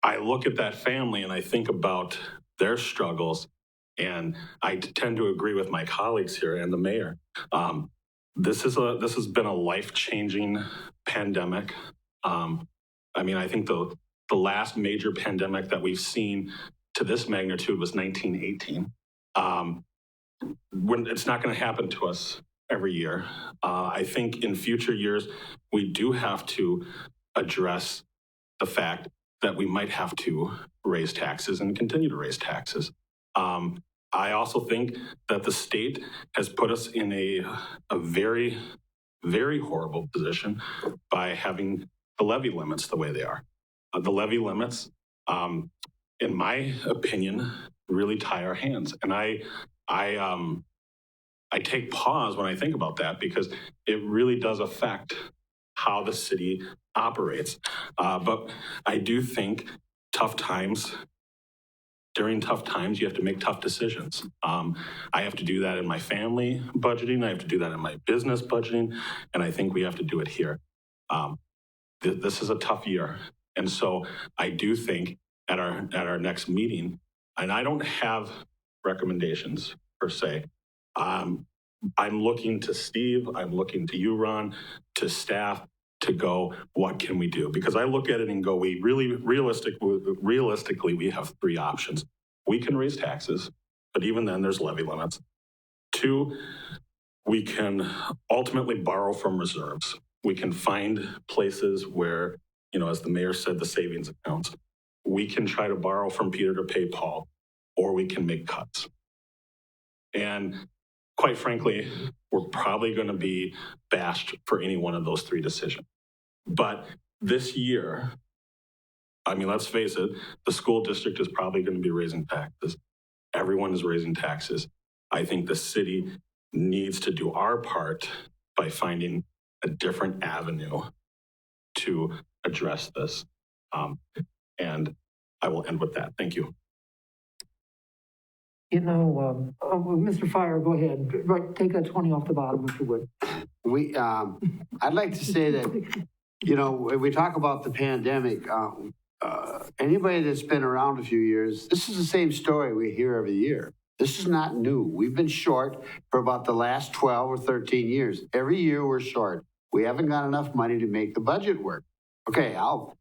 I look at that family and I think about their struggles, and I tend to agree with my colleagues here and the mayor. This has been a life-changing pandemic. I mean, I think the last major pandemic that we've seen to this magnitude was 1918. It's not going to happen to us every year. I think in future years, we do have to address the fact that we might have to raise taxes and continue to raise taxes. I also think that the state has put us in a very, very horrible position by having the levy limits the way they are. The levy limits, in my opinion, really tie our hands. And I take pause when I think about that, because it really does affect how the city operates. But I do think during tough times, you have to make tough decisions. I have to do that in my family budgeting. I have to do that in my business budgeting. And I think we have to do it here. This is a tough year. And so I do think at our next meeting, and I don't have recommendations per se. I'm looking to Steve, I'm looking to you, Ron, to staff, to go, what can we do? Because I look at it and go, realistically, we have three options. We can raise taxes, but even then there's levy limits. 2, we can ultimately borrow from reserves. We can find places where, as the mayor said, the savings accounts. We can try to borrow from Peter to pay Paul, or we can make cuts. And quite frankly, we're probably going to be bashed for any one of those three decisions. But this year, I mean, let's face it, the school district is probably going to be raising taxes. Everyone is raising taxes. I think the city needs to do our part by finding a different avenue to address this. And I will end with that. Thank you. Mr. Fire, go ahead. Right, take that 20 off the bottom, if you would. I'd like to say that, when we talk about the pandemic, anybody that's been around a few years, this is the same story we hear every year. This is not new. We've been short for about the last 12 or 13 years. Every year we're short. We haven't got enough money to make the budget work. Okay, I'll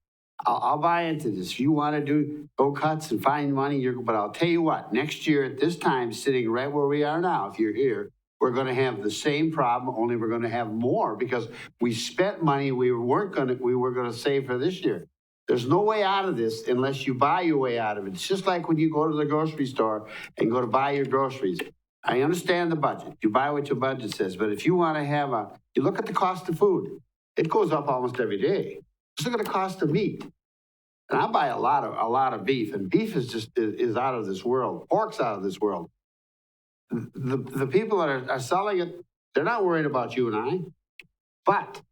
buy into this. If you want to go cuts and find money, but I'll tell you what, next year at this time, sitting right where we are now, if you're here, we're going to have the same problem, only we're going to have more because we spent money we were going to save for this year. There's no way out of this unless you buy your way out of it. It's just like when you go to the grocery store and go to buy your groceries. I understand the budget. You buy what your budget says, but if you want to have you look at the cost of food, it goes up almost every day. Look at the cost of meat. And I buy a lot of beef, and beef is out of this world. Pork's out of this world. The people that are selling it, they're not worried about you and I. But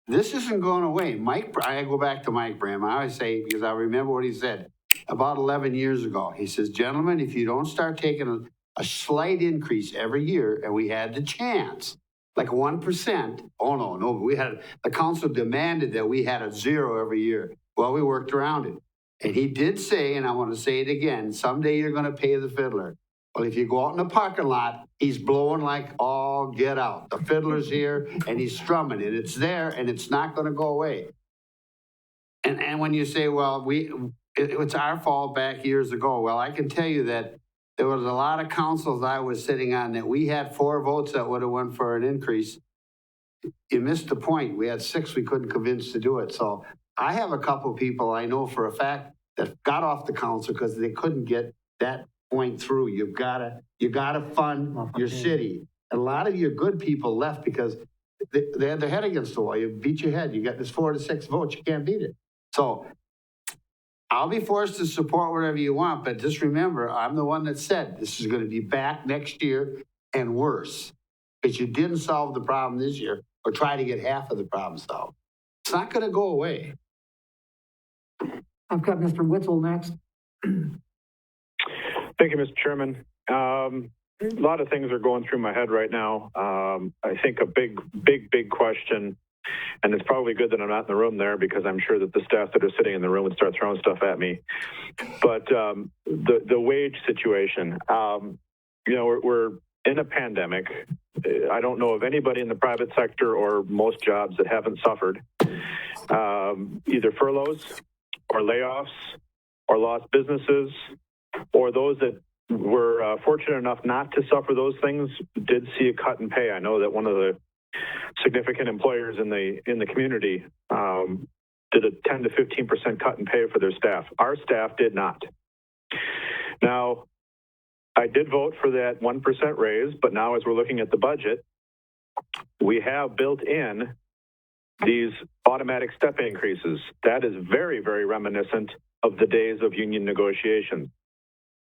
this isn't going away. I go back to Mike Bram. I always say, because I remember what he said about 11 years ago. He says, gentlemen, if you don't start taking a slight increase every year, and we had the chance, like 1%. Oh, no, the council demanded that we had a 0 every year. Well, we worked around it. And he did say, and I want to say it again, someday you're going to pay the fiddler. Well, if you go out in the parking lot, he's blowing like all get out. The fiddler's here and he's strumming, and it's there and it's not going to go away. And when you say, well, it's our fault back years ago. Well, I can tell you that there was a lot of councils I was sitting on that we had 4 votes that would have went for an increase. You missed the point. We had 6 we couldn't convince to do it. So I have a couple people I know for a fact that got off the council because they couldn't get that point through. You've got to fund your city. And a lot of your good people left because they had their head against the wall. You beat your head. You got this 4 to 6 votes. You can't beat it. So I'll be forced to support whatever you want, but just remember, I'm the one that said this is going to be back next year and worse because you didn't solve the problem this year or try to get half of the problem solved. It's not going to go away. I've got Mr. Witzel next. Thank you, Mr. Chairman. A lot of things are going through my head right now. I think a big question, and it's probably good that I'm not in the room there because I'm sure that the staff that are sitting in the room would start throwing stuff at me. But the wage situation, we're in a pandemic. I don't know of anybody in the private sector or most jobs that haven't suffered either furloughs or layoffs or lost businesses, or those that were fortunate enough not to suffer those things did see a cut in pay. I know that one of the significant employers in the community did a 10 to 15% cut in pay for their staff. Our staff did not. Now, I did vote for that 1% raise, but now as we're looking at the budget, we have built in these automatic step increases. That is very, very reminiscent of the days of union negotiations.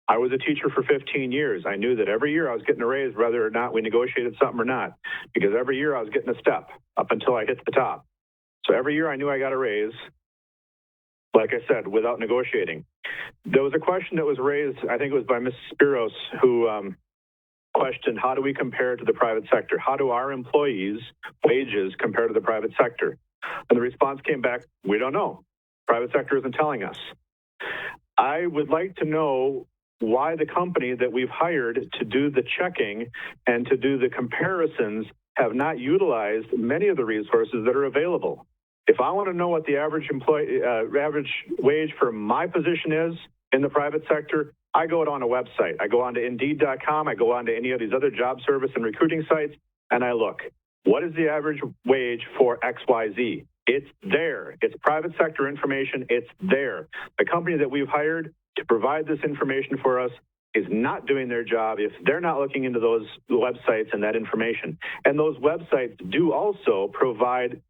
I was a teacher for 15 years. I knew that every year I was getting a raise, whether or not we negotiated something or not, because every year I was getting a step up until I hit the top. So every year I knew I got a raise, like I said, without negotiating. There was a question that was raised, I think it was by Ms. Spiros, who questioned, how do we compare to the private sector? How do our employees' wages compare to the private sector? And the response came back, we don't know. Private sector isn't telling us. I would like to know why the company that we've hired to do the checking and to do the comparisons have not utilized many of the resources that are available. If I want to know what the average average wage for my position is in the private sector, I go on a website. I go on to Indeed.com. I go on to any of these other job service and recruiting sites, and I look. What is the average wage for XYZ? It's there. It's private sector information. It's there. The company that we've hired to provide this information for us is not doing their job if they're not looking into those websites and that information. And those websites do also provide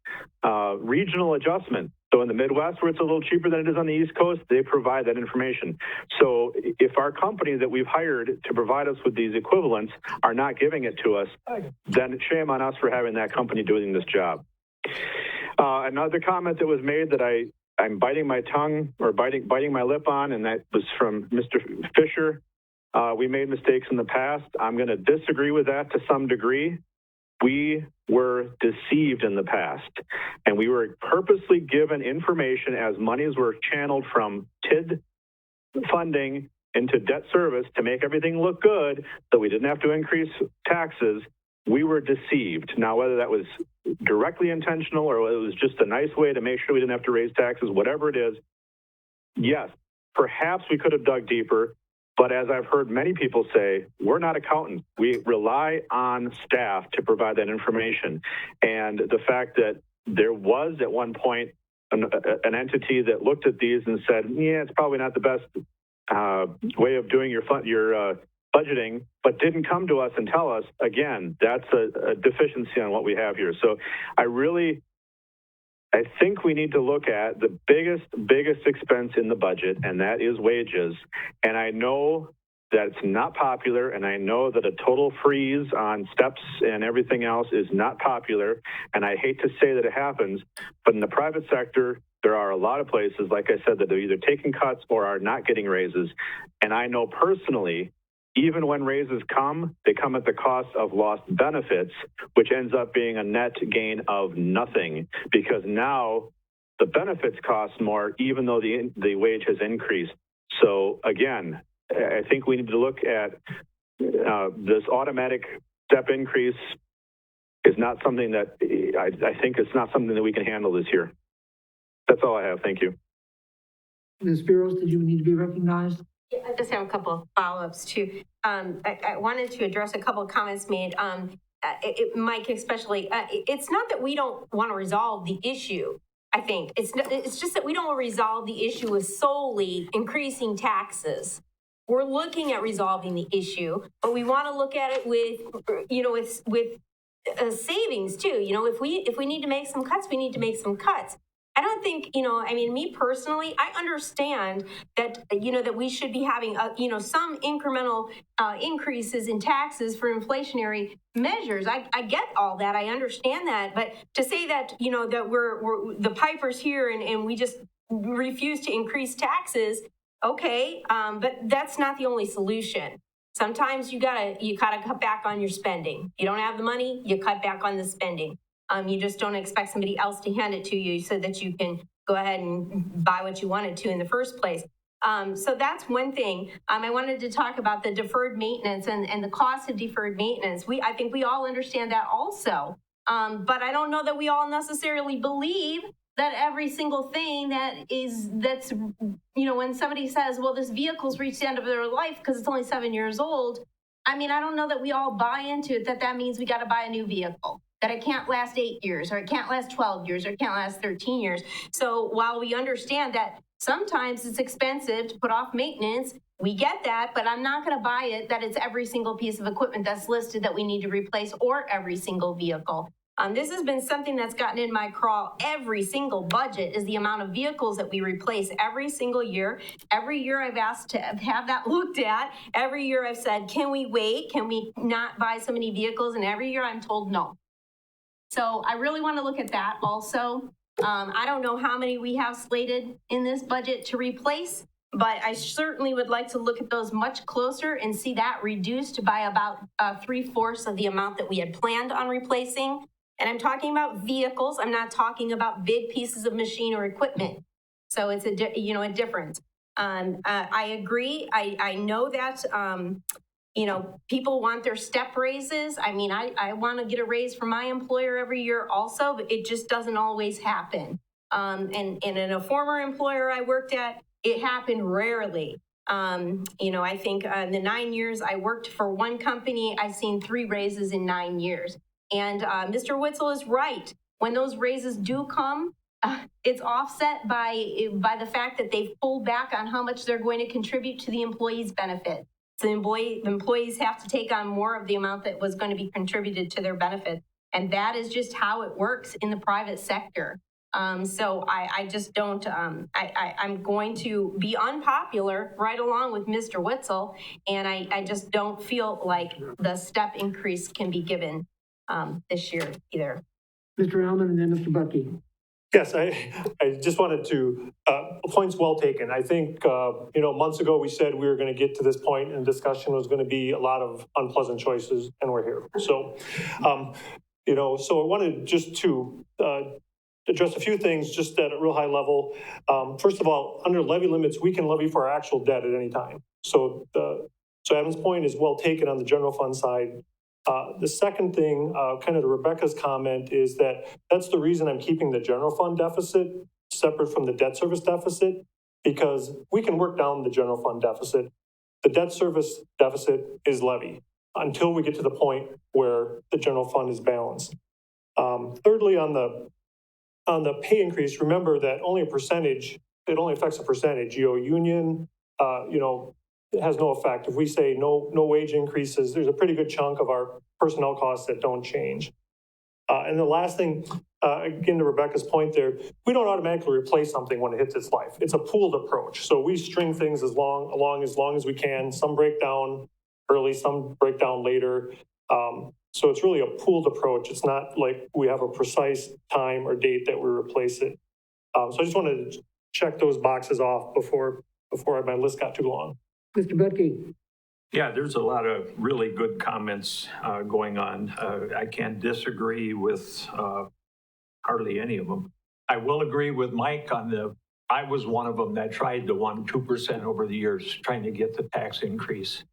regional adjustment. So in the Midwest, where it's a little cheaper than it is on the East Coast, they provide that information. So if our company that we've hired to provide us with these equivalents are not giving it to us, then shame on us for having that company doing this job. Another comment that was made that I'm biting my tongue or biting my lip on, and that was from Mr. Fisher. We made mistakes in the past. I'm going to disagree with that to some degree. We were deceived in the past, and we were purposely given information as monies were channeled from TID funding into debt service to make everything look good, so we didn't have to increase taxes. We were deceived. Now, whether that was directly intentional or it was just a nice way to make sure we didn't have to raise taxes, whatever it is, yes, perhaps we could have dug deeper. But as I've heard many people say, we're not accountants. We rely on staff to provide that information. And the fact that there was at one point an entity that looked at these and said, yeah, it's probably not the best way of doing your budgeting, but didn't come to us and tell us, again, that's a deficiency on what we have here. So I think we need to look at the biggest expense in the budget, and that is wages. And I know that it's not popular, and I know that a total freeze on steps and everything else is not popular, and I hate to say that it happens, but in the private sector, there are a lot of places, like I said, that they're either taking cuts or are not getting raises. And I know personally, even when raises come, they come at the cost of lost benefits, which ends up being a net gain of nothing, because now the benefits cost more, even though the wage has increased. So again, I think we need to look at this automatic step increase is not something that I think it's not something that we can handle this year. That's all I have. Thank you. Ms. Spiros, did you need to be recognized? Yeah, I just have a couple of follow-ups too. I wanted to address a couple of comments made. Mike, especially, it's not that we don't want to resolve the issue. I think it's just that we don't want to resolve the issue with solely increasing taxes. We're looking at resolving the issue, but we want to look at it with, with savings too. If we need to make some cuts, we need to make some cuts. I don't think, me personally, I understand that, that we should be having, some incremental increases in taxes for inflationary measures. I get all that. I understand that. But to say that, that we're the pipers here and we just refuse to increase taxes, okay, but that's not the only solution. Sometimes you gotta cut back on your spending. You don't have the money, you cut back on the spending. You just don't expect somebody else to hand it to you so that you can go ahead and buy what you wanted to in the first place. So that's one thing. I wanted to talk about the deferred maintenance and the cost of deferred maintenance. I think we all understand that also. But I don't know that we all necessarily believe that every single thing that's, when somebody says, well, this vehicle's reached the end of their life because it's only 7 years old. I mean, I don't know that we all buy into it, that means we got to buy a new vehicle, that it can't last 8 years, or it can't last 12 years, or it can't last 13 years. So while we understand that sometimes it's expensive to put off maintenance, we get that, but I'm not going to buy it that it's every single piece of equipment that's listed that we need to replace, or every single vehicle. This has been something that's gotten in my crawl every single budget, is the amount of vehicles that we replace every single year. Every year I've asked to have that looked at. Every year I've said, can we wait? Can we not buy so many vehicles? And every year I'm told no. So I really want to look at that also. I don't know how many we have slated in this budget to replace, but I certainly would like to look at those much closer and see that reduced by about 3/4 of the amount that we had planned on replacing. And I'm talking about vehicles. I'm not talking about big pieces of machine or equipment. So it's a difference. I agree. I know that, people want their step raises. I mean, I want to get a raise from my employer every year also, but it just doesn't always happen. And in a former employer I worked at, it happened rarely. I think in the 9 years I worked for one company, I've seen 3 raises in 9 years. And Mr. Witzel is right. When those raises do come, it's offset by the fact that they've pulled back on how much they're going to contribute to the employee's benefit. So the employees have to take on more of the amount that was going to be contributed to their benefit. And that is just how it works in the private sector. So I just don't, I'm going to be unpopular right along with Mr. Witzel. And I just don't feel like the step increase can be given this year either. Mr. Alman and then Mr. Buckey. Yes, I just wanted to, points well taken. I think, months ago we said we were going to get to this point and discussion was going to be a lot of unpleasant choices, and we're here. So, so I wanted just to address a few things just at a real high level. First of all, under levy limits, we can levy for our actual debt at any time. So Adam's point is well taken on the general fund side. The second thing, kind of to Rebecca's comment, is that's the reason I'm keeping the general fund deficit separate from the debt service deficit, because we can work down the general fund deficit. The debt service deficit is levy until we get to the point where the general fund is balanced. Thirdly, on the pay increase, remember that only it only affects a percentage. Union, it has no effect. If we say no wage increases, there's a pretty good chunk of our personnel costs that don't change. And the last thing, again, to Rebecca's point there, we don't automatically replace something when it hits its life. It's a pooled approach. So we string things as long as we can. Some break down early, some break down later. So it's really a pooled approach. It's not like we have a precise time or date that we replace it. So I just wanted to check those boxes off before my list got too long. Mr. Buckey. Yeah, there's a lot of really good comments going on. I can't disagree with hardly any of them. I will agree with Mike on I was one of them that tried the 1-2% over the years, trying to get the tax increase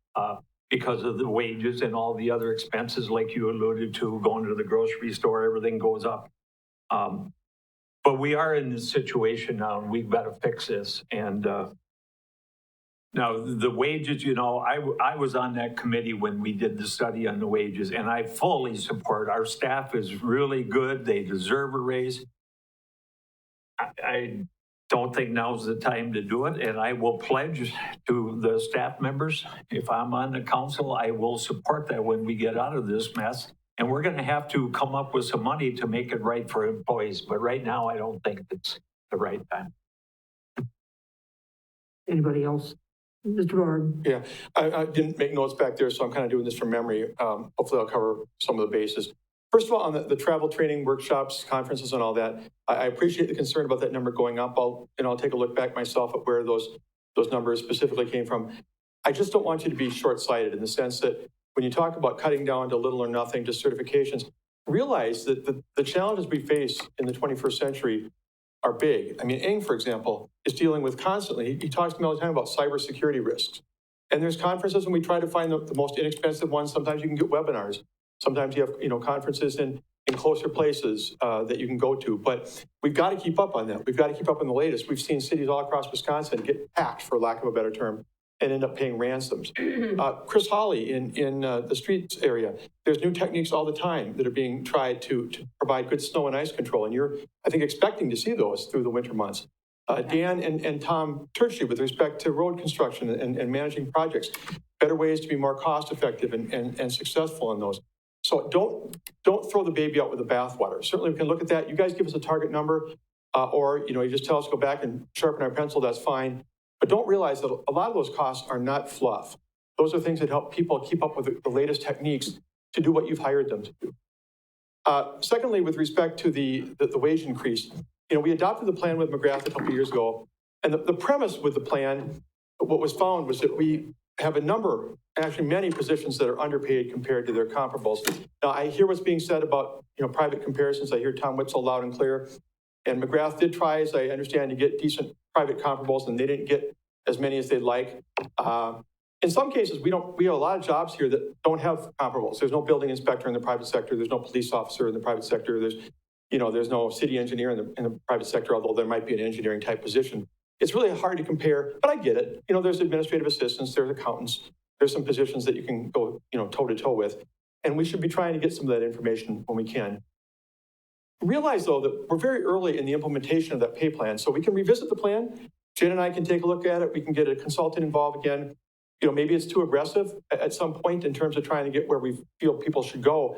because of the wages and all the other expenses, like you alluded to, going to the grocery store, everything goes up. But we are in this situation now, and we've got to fix this. And now, the wages, I was on that committee when we did the study on the wages, and I fully support. Our staff is really good. They deserve a raise. I don't think now's the time to do it, and I will pledge to the staff members, if I'm on the council, I will support that when we get out of this mess. And we're going to have to come up with some money to make it right for employees. But right now, I don't think it's the right time. Anybody else? Mr. Barb. Yeah, I didn't make notes back there, so I'm kind of doing this from memory. Hopefully I'll cover some of the bases. First of all, on the travel training workshops, conferences and all that, I appreciate the concern about that number going up. I'll take a look back myself at where those numbers specifically came from. I just don't want you to be short-sighted in the sense that when you talk about cutting down to little or nothing, just certifications, realize that the challenges we face in the 21st century are big. I mean, Eng, for example, is dealing with constantly, he talks to me all the time about cybersecurity risks. And there's conferences and we try to find the most inexpensive ones. Sometimes you can get webinars. Sometimes you have, conferences in closer places that you can go to. But we've got to keep up on that. We've got to keep up on the latest. We've seen cities all across Wisconsin get hacked, for lack of a better term, and end up paying ransoms. Chris Hawley in the streets area, there's new techniques all the time that are being tried to provide good snow and ice control. And you're, I think, expecting to see those through the winter months. Dan and Tom Turchy with respect to road construction and managing projects, better ways to be more cost effective and successful in those. So don't throw the baby out with the bathwater. Certainly we can look at that. You guys give us a target number or you just tell us to go back and sharpen our pencil, that's fine. But don't realize that a lot of those costs are not fluff. Those are things that help people keep up with the latest techniques to do what you've hired them to do. Secondly, with respect to the wage increase, we adopted the plan with McGrath a couple of years ago. And the premise with the plan, what was found was that we have a number, actually many positions that are underpaid compared to their comparables. Now, I hear what's being said about, private comparisons. I hear Tom Witzel loud and clear. And McGrath did try, as I understand, to get decent private comparables, and they didn't get as many as they'd like. In some cases, we have a lot of jobs here that don't have comparables. There's no building inspector in the private sector. There's no police officer in the private sector. There's no city engineer in the private sector, although there might be an engineering type position. It's really hard to compare, but I get it. There's administrative assistants, there's accountants, there's some positions that you can go, toe to toe with. And we should be trying to get some of that information when we can. Realize, though, that we're very early in the implementation of that pay plan, so we can revisit the plan. Jen and I can take a look at it. We can get a consultant involved again. Maybe it's too aggressive at some point in terms of trying to get where we feel people should go.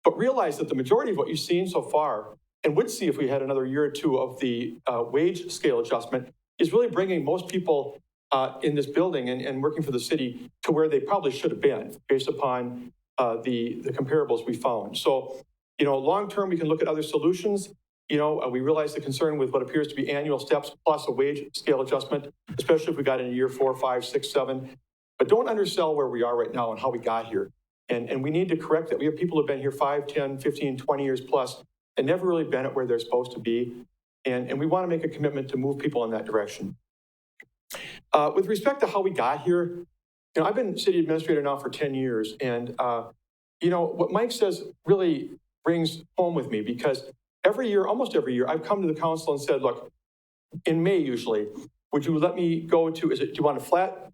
But realize that the majority of what you've seen so far, and would see if we had another year or two of the wage scale adjustment, is really bringing most people in this building and working for the city to where they probably should have been based upon the comparables we found. So, long term, we can look at other solutions. We realize the concern with what appears to be annual steps plus a wage scale adjustment, especially if we got in year 4, 5, 6, 7. But don't undersell where we are right now and how we got here. And we need to correct that. We have people who have been here 5, 10, 15, 20 years plus and never really been at where they're supposed to be. And we want to make a commitment to move people in that direction. With respect to how we got here, I've been city administrator now for 10 years. And, what Mike says really rings home with me because almost every year, I've come to the council and said, look, in May usually, would you let me go to, do you want a flat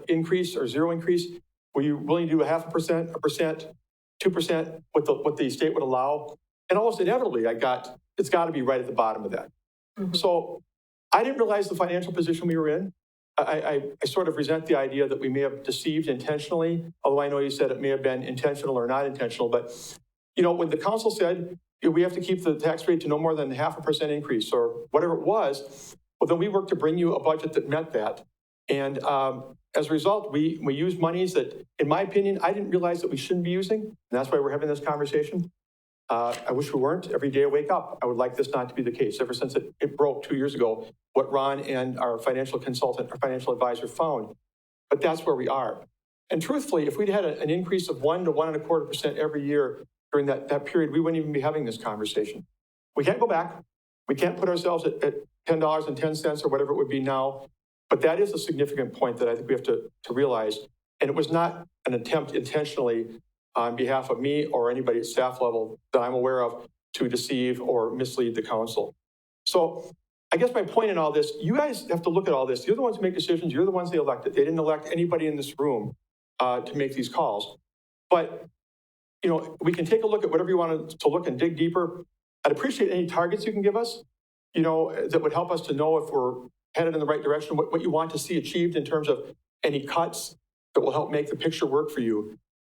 increase or zero increase? Were you willing to do 0.5%, 1%, 2%, what the state would allow? And almost inevitably, it's got to be right at the bottom of that. Mm-hmm. So I didn't realize the financial position we were in. I sort of resent the idea that we may have deceived intentionally, although I know you said it may have been intentional or not intentional. But, when the council said we have to keep the tax rate to no more than 0.5% increase or whatever it was, well, then we worked to bring you a budget that met that. And as a result, we used monies that, in my opinion, I didn't realize that we shouldn't be using. And that's why we're having this conversation. I wish we weren't. Every day I wake up, I would like this not to be the case. Ever since it broke 2 years ago, what Ron and our financial consultant, our financial advisor found. But that's where we are. And truthfully, if we'd had an increase of 1 to 1.25% every year during that period, we wouldn't even be having this conversation. We can't go back. We can't put ourselves at $10.10 or whatever it would be now. But that is a significant point that I think we have to realize. And it was not an attempt intentionally on behalf of me or anybody at staff level that I'm aware of to deceive or mislead the council. So I guess my point in all this, you guys have to look at all this. You're the ones who make decisions. You're the ones they elected. They didn't elect anybody in this room to make these calls. But, we can take a look at whatever you want to look and dig deeper. I'd appreciate any targets you can give us, that would help us to know if we're headed in the right direction, what you want to see achieved in terms of any cuts that will help make the picture work for you.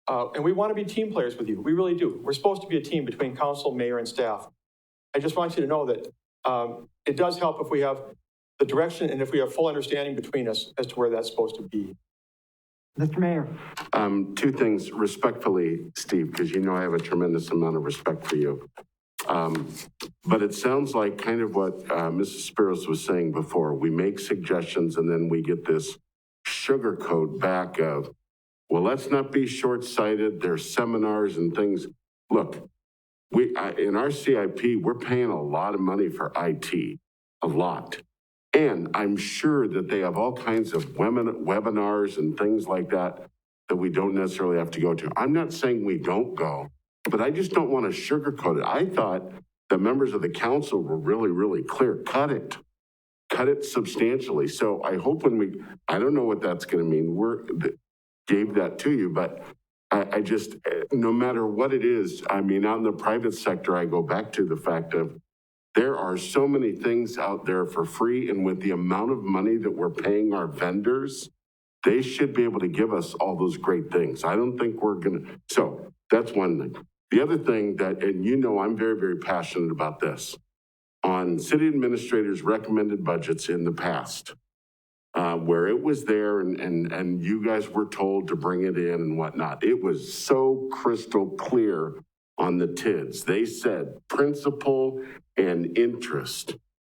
And we want to be team players with you. We really do. We're supposed to be a team between council, mayor, and staff. I just want you to know that it does help if we have the direction and if we have full understanding between us as to where that's supposed to be. Mr. Mayor. Two things respectfully, Steve, because you know I have a tremendous amount of respect for you. But it sounds like kind of what Mrs. Spiros was saying before. We make suggestions and then we get this sugarcoat back of, well, let's not be short-sighted. There's seminars and things. Look, in our CIP, we're paying a lot of money for IT, a lot. And I'm sure that they have all kinds of webinars and things like that that we don't necessarily have to go to. I'm not saying we don't go, but I just don't want to sugarcoat it. I thought the members of the council were really, really clear. Cut it substantially. So I hope I don't know what that's going to mean. Gave that to you, but I just, no matter what it is, I mean, out in the private sector, I go back to the fact of there are so many things out there for free, and with the amount of money that we're paying our vendors, they should be able to give us all those great things. I don't think we're gonna, so that's one thing. The other thing that, and you know I'm very, very passionate about this, on city administrators' recommended budgets in the past, where it was there and you guys were told to bring it in and whatnot. It was so crystal clear on the TIDs. They said principal and interest.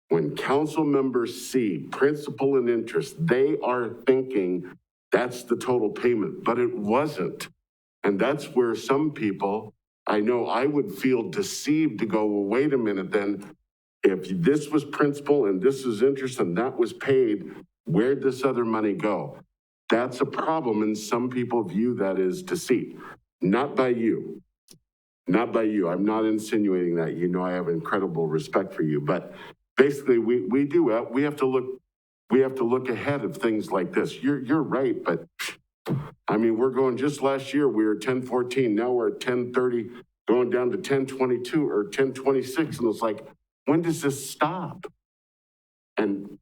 When council members see principal and interest, they are thinking that's the total payment, but it wasn't. And that's where some people, I know I would feel deceived to go, well, wait a minute, then if this was principal and this is interest and that was paid, where'd this other money go? That's a problem, and some people view that as deceit. Not by you. Not by you. I'm not insinuating that. You know I have incredible respect for you, but basically we have to look ahead of things like this. You're right, but I mean, we're going, just last year we were 1014, now we're at 1030, going down to 1022 or 1026, and it's like, when does this stop? And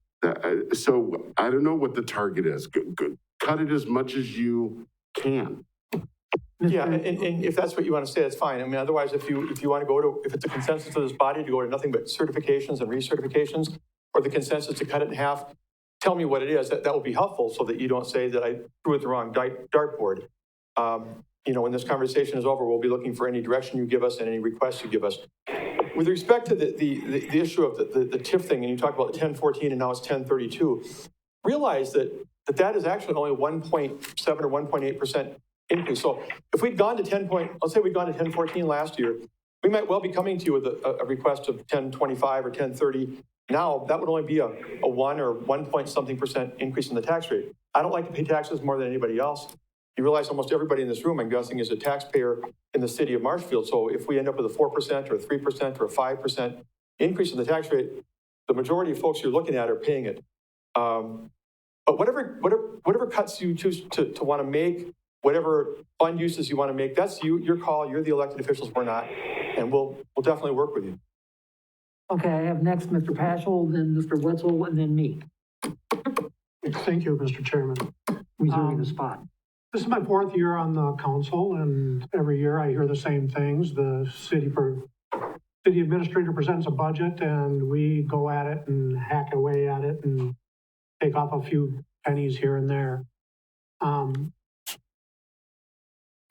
so I don't know what the target is. Cut it as much as you can. Yeah, and if that's what you want to say, that's fine. I mean, otherwise, if you want to go to, if it's a consensus of this body to go to nothing but certifications and recertifications, or the consensus to cut it in half, tell me what it is. That will be helpful so that you don't say that I threw at the wrong dartboard. You know, when this conversation is over, we'll be looking for any direction you give us and any requests you give us. With respect to the issue of the TIF thing, and you talk about 1014 and now it's 1032, realize that is actually only 1.7 or 1.8% increase. So if we'd gone to let's say we'd gone to 1014 last year, we might well be coming to you with a request of 1025 or 1030. Now that would only be a 1 or 1 point something % increase in the tax rate. I don't like to pay taxes more than anybody else. You realize almost everybody in this room, I'm guessing, is a taxpayer in the city of Marshfield. So if we end up with a 4% or a 3% or a 5% increase in the tax rate, the majority of folks you're looking at are paying it. But whatever cuts you choose to want to make, whatever fund uses you want to make, that's your call. You're the elected officials, we're not. And we'll definitely work with you. Okay, I have next Mr. Paschal, then Mr. Wetzel, and then me. Thank you, Mr. Chairman. Reserving the spot. This is my 4th year on the council, and every year I hear the same things. The city administrator presents a budget, and we go at it and hack away at it and take off a few pennies here and there.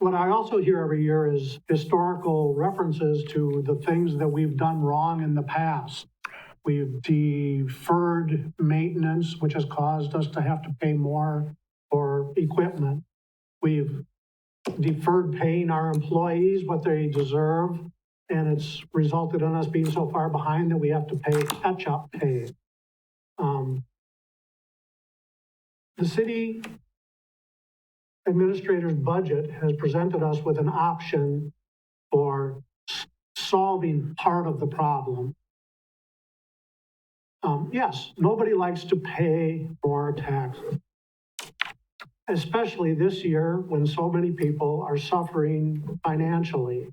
What I also hear every year is historical references to the things that we've done wrong in the past. We've deferred maintenance, which has caused us to have to pay more for equipment. We've deferred paying our employees what they deserve, and it's resulted in us being so far behind that we have to pay catch-up pay. The city administrator's budget has presented us with an option for solving part of the problem. Yes, nobody likes to pay more taxes, especially this year when so many people are suffering financially.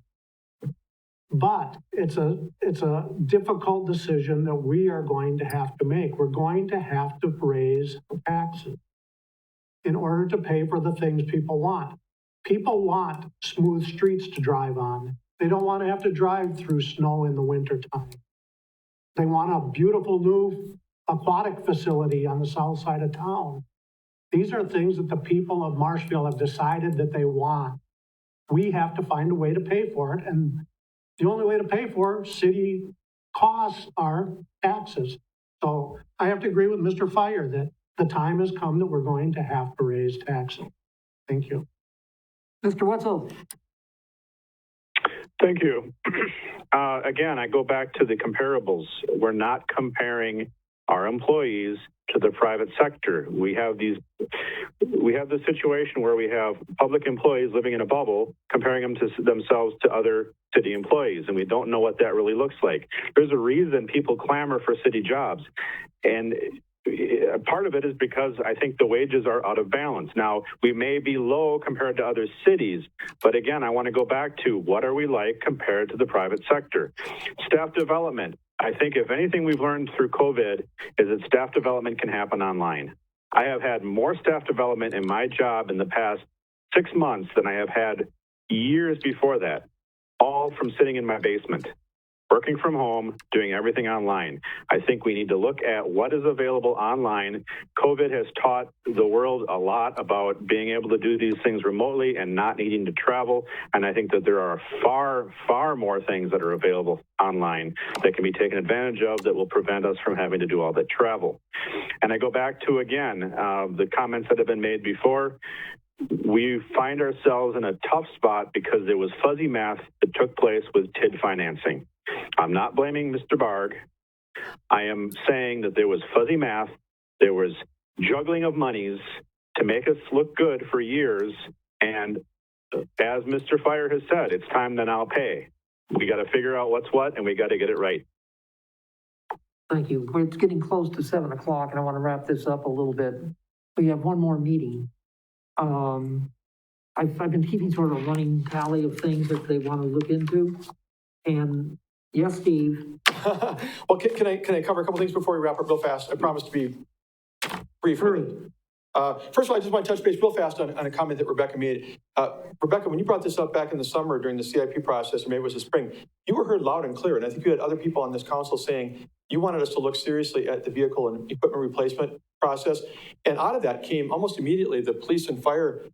But it's a difficult decision that we are going to have to make. We're going to have to raise taxes in order to pay for the things people want. People want smooth streets to drive on. They don't want to have to drive through snow in the wintertime. They want a beautiful new aquatic facility on the south side of town. These are things that the people of Marshfield have decided that they want. We have to find a way to pay for it, and the only way to pay for city costs are taxes. So I have to agree with Mr. Fire that the time has come that we're going to have to raise taxes. Thank you. Mr. Wetzel? Thank you. Again, I go back to the comparables. We're not comparing our employees to the private sector. We have the situation where we have public employees living in a bubble, comparing them to themselves to other city employees, and we don't know what that really looks like. There's a reason people clamor for city jobs, and part of it is because I think the wages are out of balance. Now, we may be low compared to other cities, but again, I want to go back to what are we like compared to the private sector. Staff development. I think if anything we've learned through COVID is that staff development can happen online. I have had more staff development in my job in the past 6 months than I have had years before that, all from sitting in my basement, working from home, doing everything online. I think we need to look at what is available online. COVID has taught the world a lot about being able to do these things remotely and not needing to travel. And I think that there are far, far more things that are available online that can be taken advantage of that will prevent us from having to do all that travel. And I go back to, again, the comments that have been made before. We find ourselves in a tough spot because there was fuzzy math that took place with TID financing. I'm not blaming Mr. Barg. I am saying that there was fuzzy math, there was juggling of monies to make us look good for years, and as Mr. Fire has said, it's time to now pay. We got to figure out what's what, and we got to get it right. Thank you. It's getting close to 7 o'clock, and I want to wrap this up a little bit. We have one more meeting. I've been keeping sort of a running tally of things that they want to look into. And yes, Steve. Well, can I cover a couple things before we wrap up real fast? I promise to be brief. Hurry. First of all, I just want to touch base real fast on a comment that Rebecca made. Rebecca, when you brought this up back in the summer during the CIP process, or maybe it was the spring, you were heard loud and clear. And I think you had other people on this council saying you wanted us to look seriously at the vehicle and equipment replacement process. And out of that came almost immediately the police and fire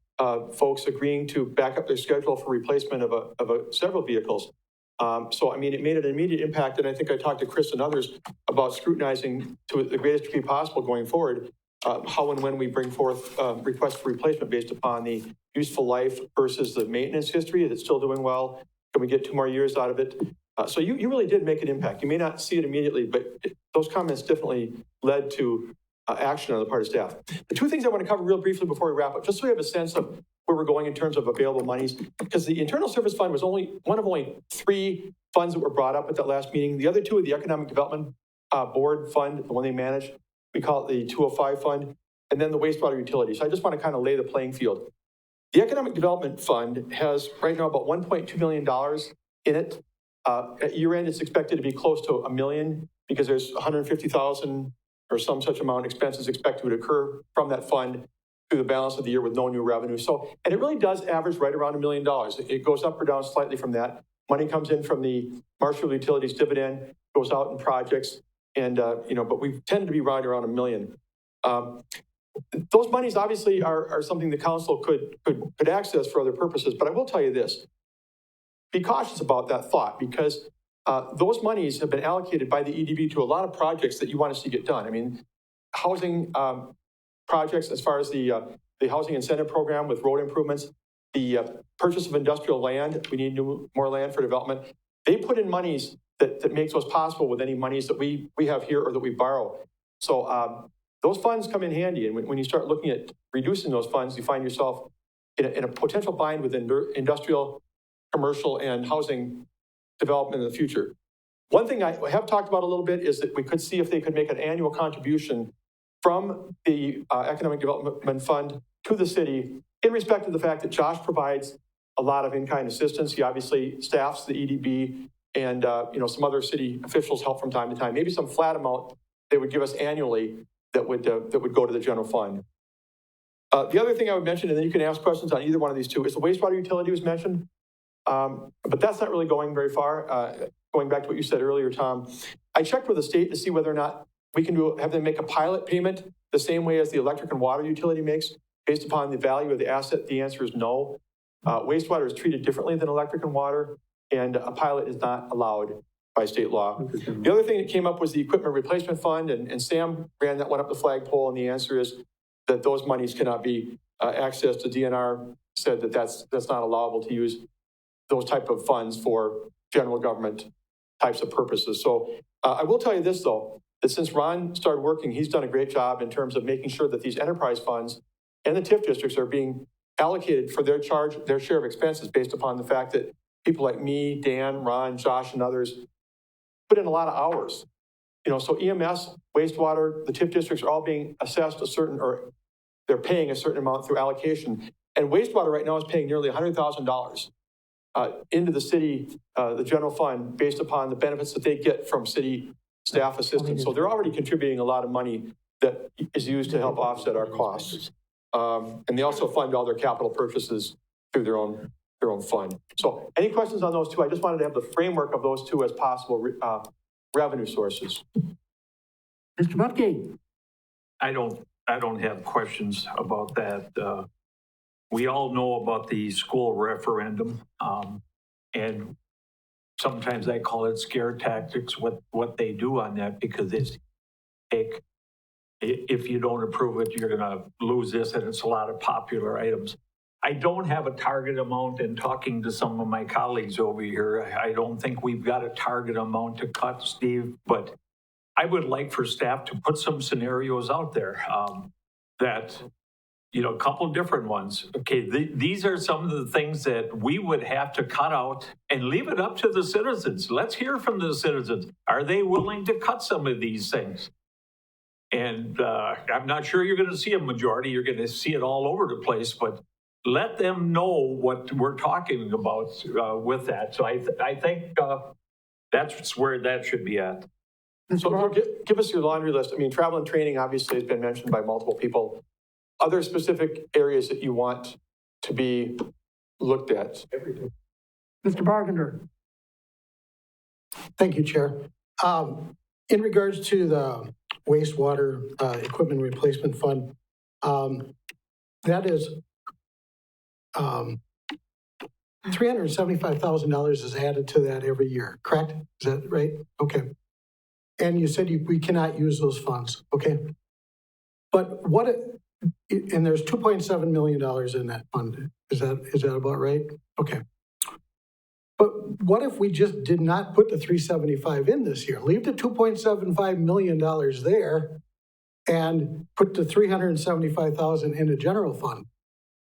folks agreeing to back up their schedule for replacement of several vehicles. So, I mean, it made an immediate impact. And I think I talked to Chris and others about scrutinizing to the greatest degree possible going forward how and when we bring forth requests for replacement based upon the useful life versus the maintenance history. Is it still doing well? Can we get 2 more years out of it? So you really did make an impact. You may not see it immediately, but those comments definitely led to action on the part of staff. The 2 things I want to cover real briefly before we wrap up, just so we have a sense of where we're going in terms of available monies, because the Internal Service Fund was only one of only 3 funds that were brought up at that last meeting. The other 2 are the Economic Development Board Fund, the one they manage. We call it the 205 Fund, and then the wastewater utility. So I just want to kind of lay the playing field. The Economic Development Fund has right now about $1.2 million in it. At year end, it's expected to be close to $1 million because there's $150,000 or some such amount of expenses expected to occur from that fund through the balance of the year with no new revenue. So, and it really does average right around $1 million. It goes up or down slightly from that. Money comes in from the Marshfield Utilities dividend, goes out in projects, and but we tend to be right around $1 million. Those monies obviously are something the council could access for other purposes, but I will tell you this: be cautious about that thought, because those monies have been allocated by the EDB to a lot of projects that you want to see get done. I mean, housing projects as far as the housing incentive program with road improvements, the purchase of industrial land. We need more land for development. They put in monies that makes those possible with any monies that we have here or that we borrow. So those funds come in handy. And when you start looking at reducing those funds, you find yourself in a potential bind with industrial, commercial, and housing development in the future. One thing I have talked about a little bit is that we could see if they could make an annual contribution from the Economic Development Fund to the city in respect to the fact that Josh provides a lot of in-kind assistance. He obviously staffs the EDB, and some other city officials help from time to time. Maybe some flat amount they would give us annually that would go to the general fund. The other thing I would mention, and then you can ask questions on either one of these 2, is the wastewater utility was mentioned. But that's not really going very far. Going back to what you said earlier, Tom, I checked with the state to see whether or not we can have them make a pilot payment the same way as the electric and water utility makes based upon the value of the asset. The answer is no. Wastewater is treated differently than electric and water, and a pilot is not allowed by state law. The other thing that came up was the equipment replacement fund, and Sam ran that one up the flagpole, and the answer is that those monies cannot be accessed. The DNR said that that's not allowable to use those type of funds for general government types of purposes. So I will tell you this, though, that since Ron started working, he's done a great job in terms of making sure that these enterprise funds and the TIF districts are being allocated for their share of expenses based upon the fact that people like me, Dan, Ron, Josh, and others put in a lot of hours. So EMS, wastewater, the TIF districts are all being assessed or they're paying a certain amount through allocation. And wastewater right now is paying nearly $100,000 into the city, the general fund, based upon the benefits that they get from city staff assistance. So they're already contributing a lot of money that is used to help offset our costs. And they also fund all their capital purchases through their own fund. So any questions on those two? I just wanted to have the framework of those two as possible revenue sources. Mr. Butke? I don't have questions about that. We all know about the school referendum, and sometimes I call it scare tactics, what they do on that, because it's if you don't approve it, you're gonna lose this, and it's a lot of popular items. I don't have a target amount, and talking to some of my colleagues over here, I don't think we've got a target amount to cut, Steve, but I would like for staff to put some scenarios out there that, a couple of different ones. Okay, these are some of the things that we would have to cut out and leave it up to the citizens. Let's hear from the citizens. Are they willing to cut some of these things? And I'm not sure you're going to see a majority. You're going to see it all over the place, but let them know what we're talking about with that. So I think that's where that should be at. So give us your laundry list. I mean, travel and training obviously has been mentioned by multiple people. Other specific areas that you want to be looked at? Mr. Bargender. Thank you, Chair. In regards to the wastewater equipment replacement fund, that is $375,000 is added to that every year, correct? Is that right? Okay. And you said we cannot use those funds, okay? But and there's $2.7 million in that fund. Is that about right? Okay. But what if we just did not put the 375 in this year? Leave the $2.75 million there and put the 375,000 in the general fund.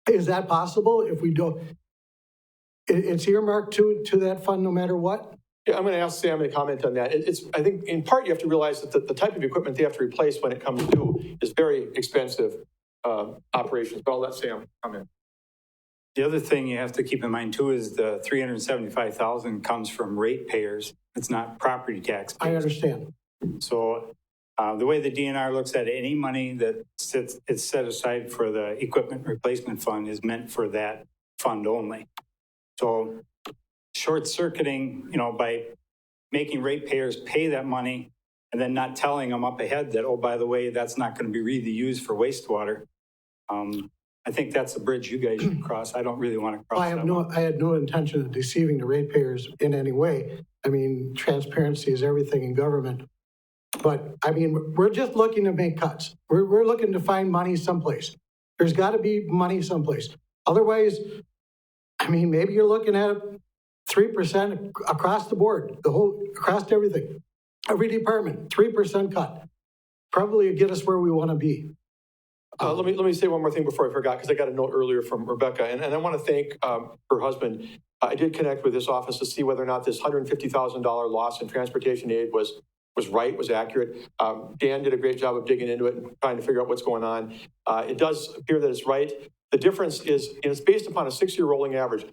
Is that possible? If we don't, it's earmarked to that fund no matter what? Yeah, I'm going to ask Sam to comment on that. I think in part you have to realize that the type of equipment they have to replace when it comes due is very expensive operations, but I'll let Sam comment. The other thing you have to keep in mind too is the 375,000 comes from ratepayers. It's not property tax. I understand. So the way the DNR looks at it, any money that is set aside for the equipment replacement fund is meant for that fund only. So short circuiting, by making ratepayers pay that money and then not telling them up ahead that, oh, by the way, that's not going to be really used for wastewater. I think that's a bridge you guys should cross. I don't really want to cross that. I had no intention of deceiving the ratepayers in any way. I mean, transparency is everything in government. But I mean, we're just looking to make cuts. We're looking to find money someplace. There's got to be money someplace. Otherwise, I mean, maybe you're looking at 3% across the board, across everything, every department, 3% cut. Probably get us where we want to be. Let me say one more thing before I forgot, because I got a note earlier from Rebecca, and I want to thank her husband. I did connect with this office to see whether or not this $150,000 loss in transportation aid was right, was accurate. Dan did a great job of digging into it and trying to figure out what's going on. It does appear that it's right. The difference is, it's based upon a 6-year rolling average.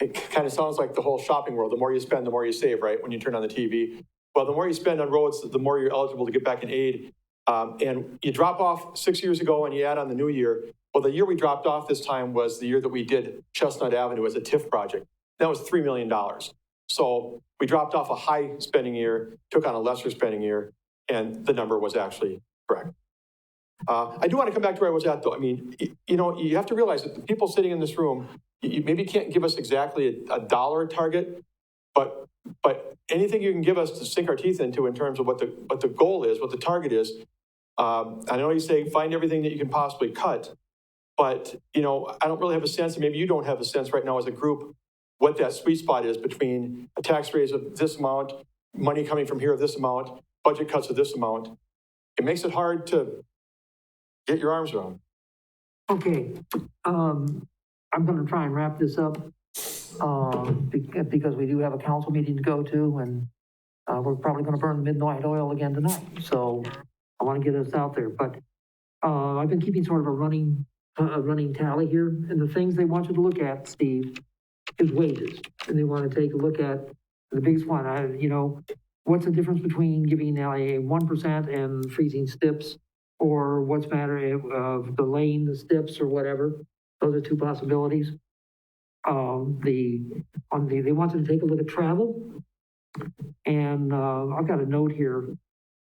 It kind of sounds like the whole shopping world. The more you spend, the more you save, right? When you turn on the TV. Well, the more you spend on roads, the more you're eligible to get back in aid. And you drop off 6 years ago and you add on the new year. Well, the year we dropped off this time was the year that we did Chestnut Avenue as a TIF project. That was $3 million. So we dropped off a high spending year, took on a lesser spending year. and the number was actually correct. I do want to come back to where I was at, though. I mean, you have to realize that the people sitting in this room, you maybe can't give us exactly a dollar target, but anything you can give us to sink our teeth into in terms of what the goal is, what the target is. I know you say find everything that you can possibly cut, but I don't really have a sense, and maybe you don't have a sense right now as a group, what that sweet spot is between a tax raise of this amount, money coming from here of this amount, budget cuts of this amount. It makes it hard to get your arms around. Okay, I'm gonna try and wrap this up, because we do have a council meeting to go to, and we're probably gonna burn the midnight oil again tonight, so I wanna get us out there, but I've been keeping sort of a running tally here, and the things they want you to look at, Steve, is wages, and they wanna take a look at the biggest one, what's the difference between giving a 1% and freezing STIPs? Or what's the matter of delaying the STIPs or whatever. Those are two possibilities. They wanted to take a look at travel. And I've got a note here.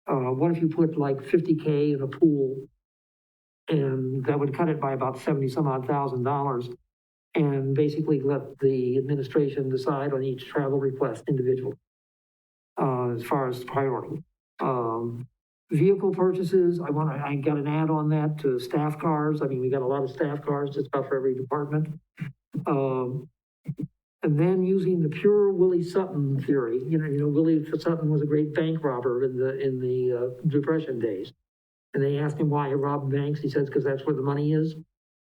What if you put like 50K in a pool? And that would cut it by about 70 some odd $1,000. And basically let the administration decide on each travel request individually, as far as priority. Vehicle purchases, I got an add on that to staff cars. I mean, we got a lot of staff cars, just about for every department. And then using the pure Willie Sutton theory, Willie Sutton was a great bank robber in the Depression days. And they asked him why he robbed banks. He says, because that's where the money is.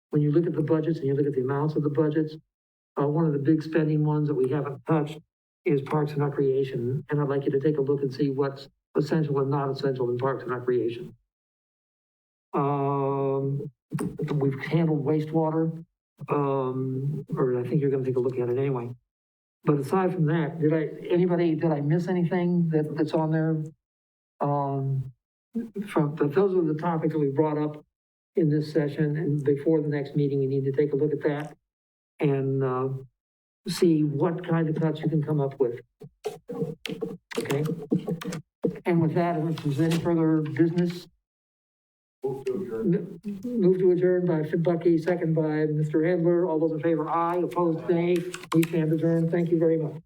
When you look at the budgets and you look at the amounts of the budgets, one of the big spending ones that we haven't touched is Parks and Recreation. And I'd like you to take a look and see what's essential and not essential in Parks and Recreation. We've handled wastewater, or I think you're going to take a look at it anyway. But aside from that, did I miss anything that's on there? Those are the topics that we brought up in this session, and before the next meeting, we need to take a look at that and see what kind of cuts you can come up with. Okay. And with that, if there's any further business, move to adjourn by Bucky, second by Mr. Handler. All those in favor, aye. Opposed, nay. We stand adjourned. Thank you very much.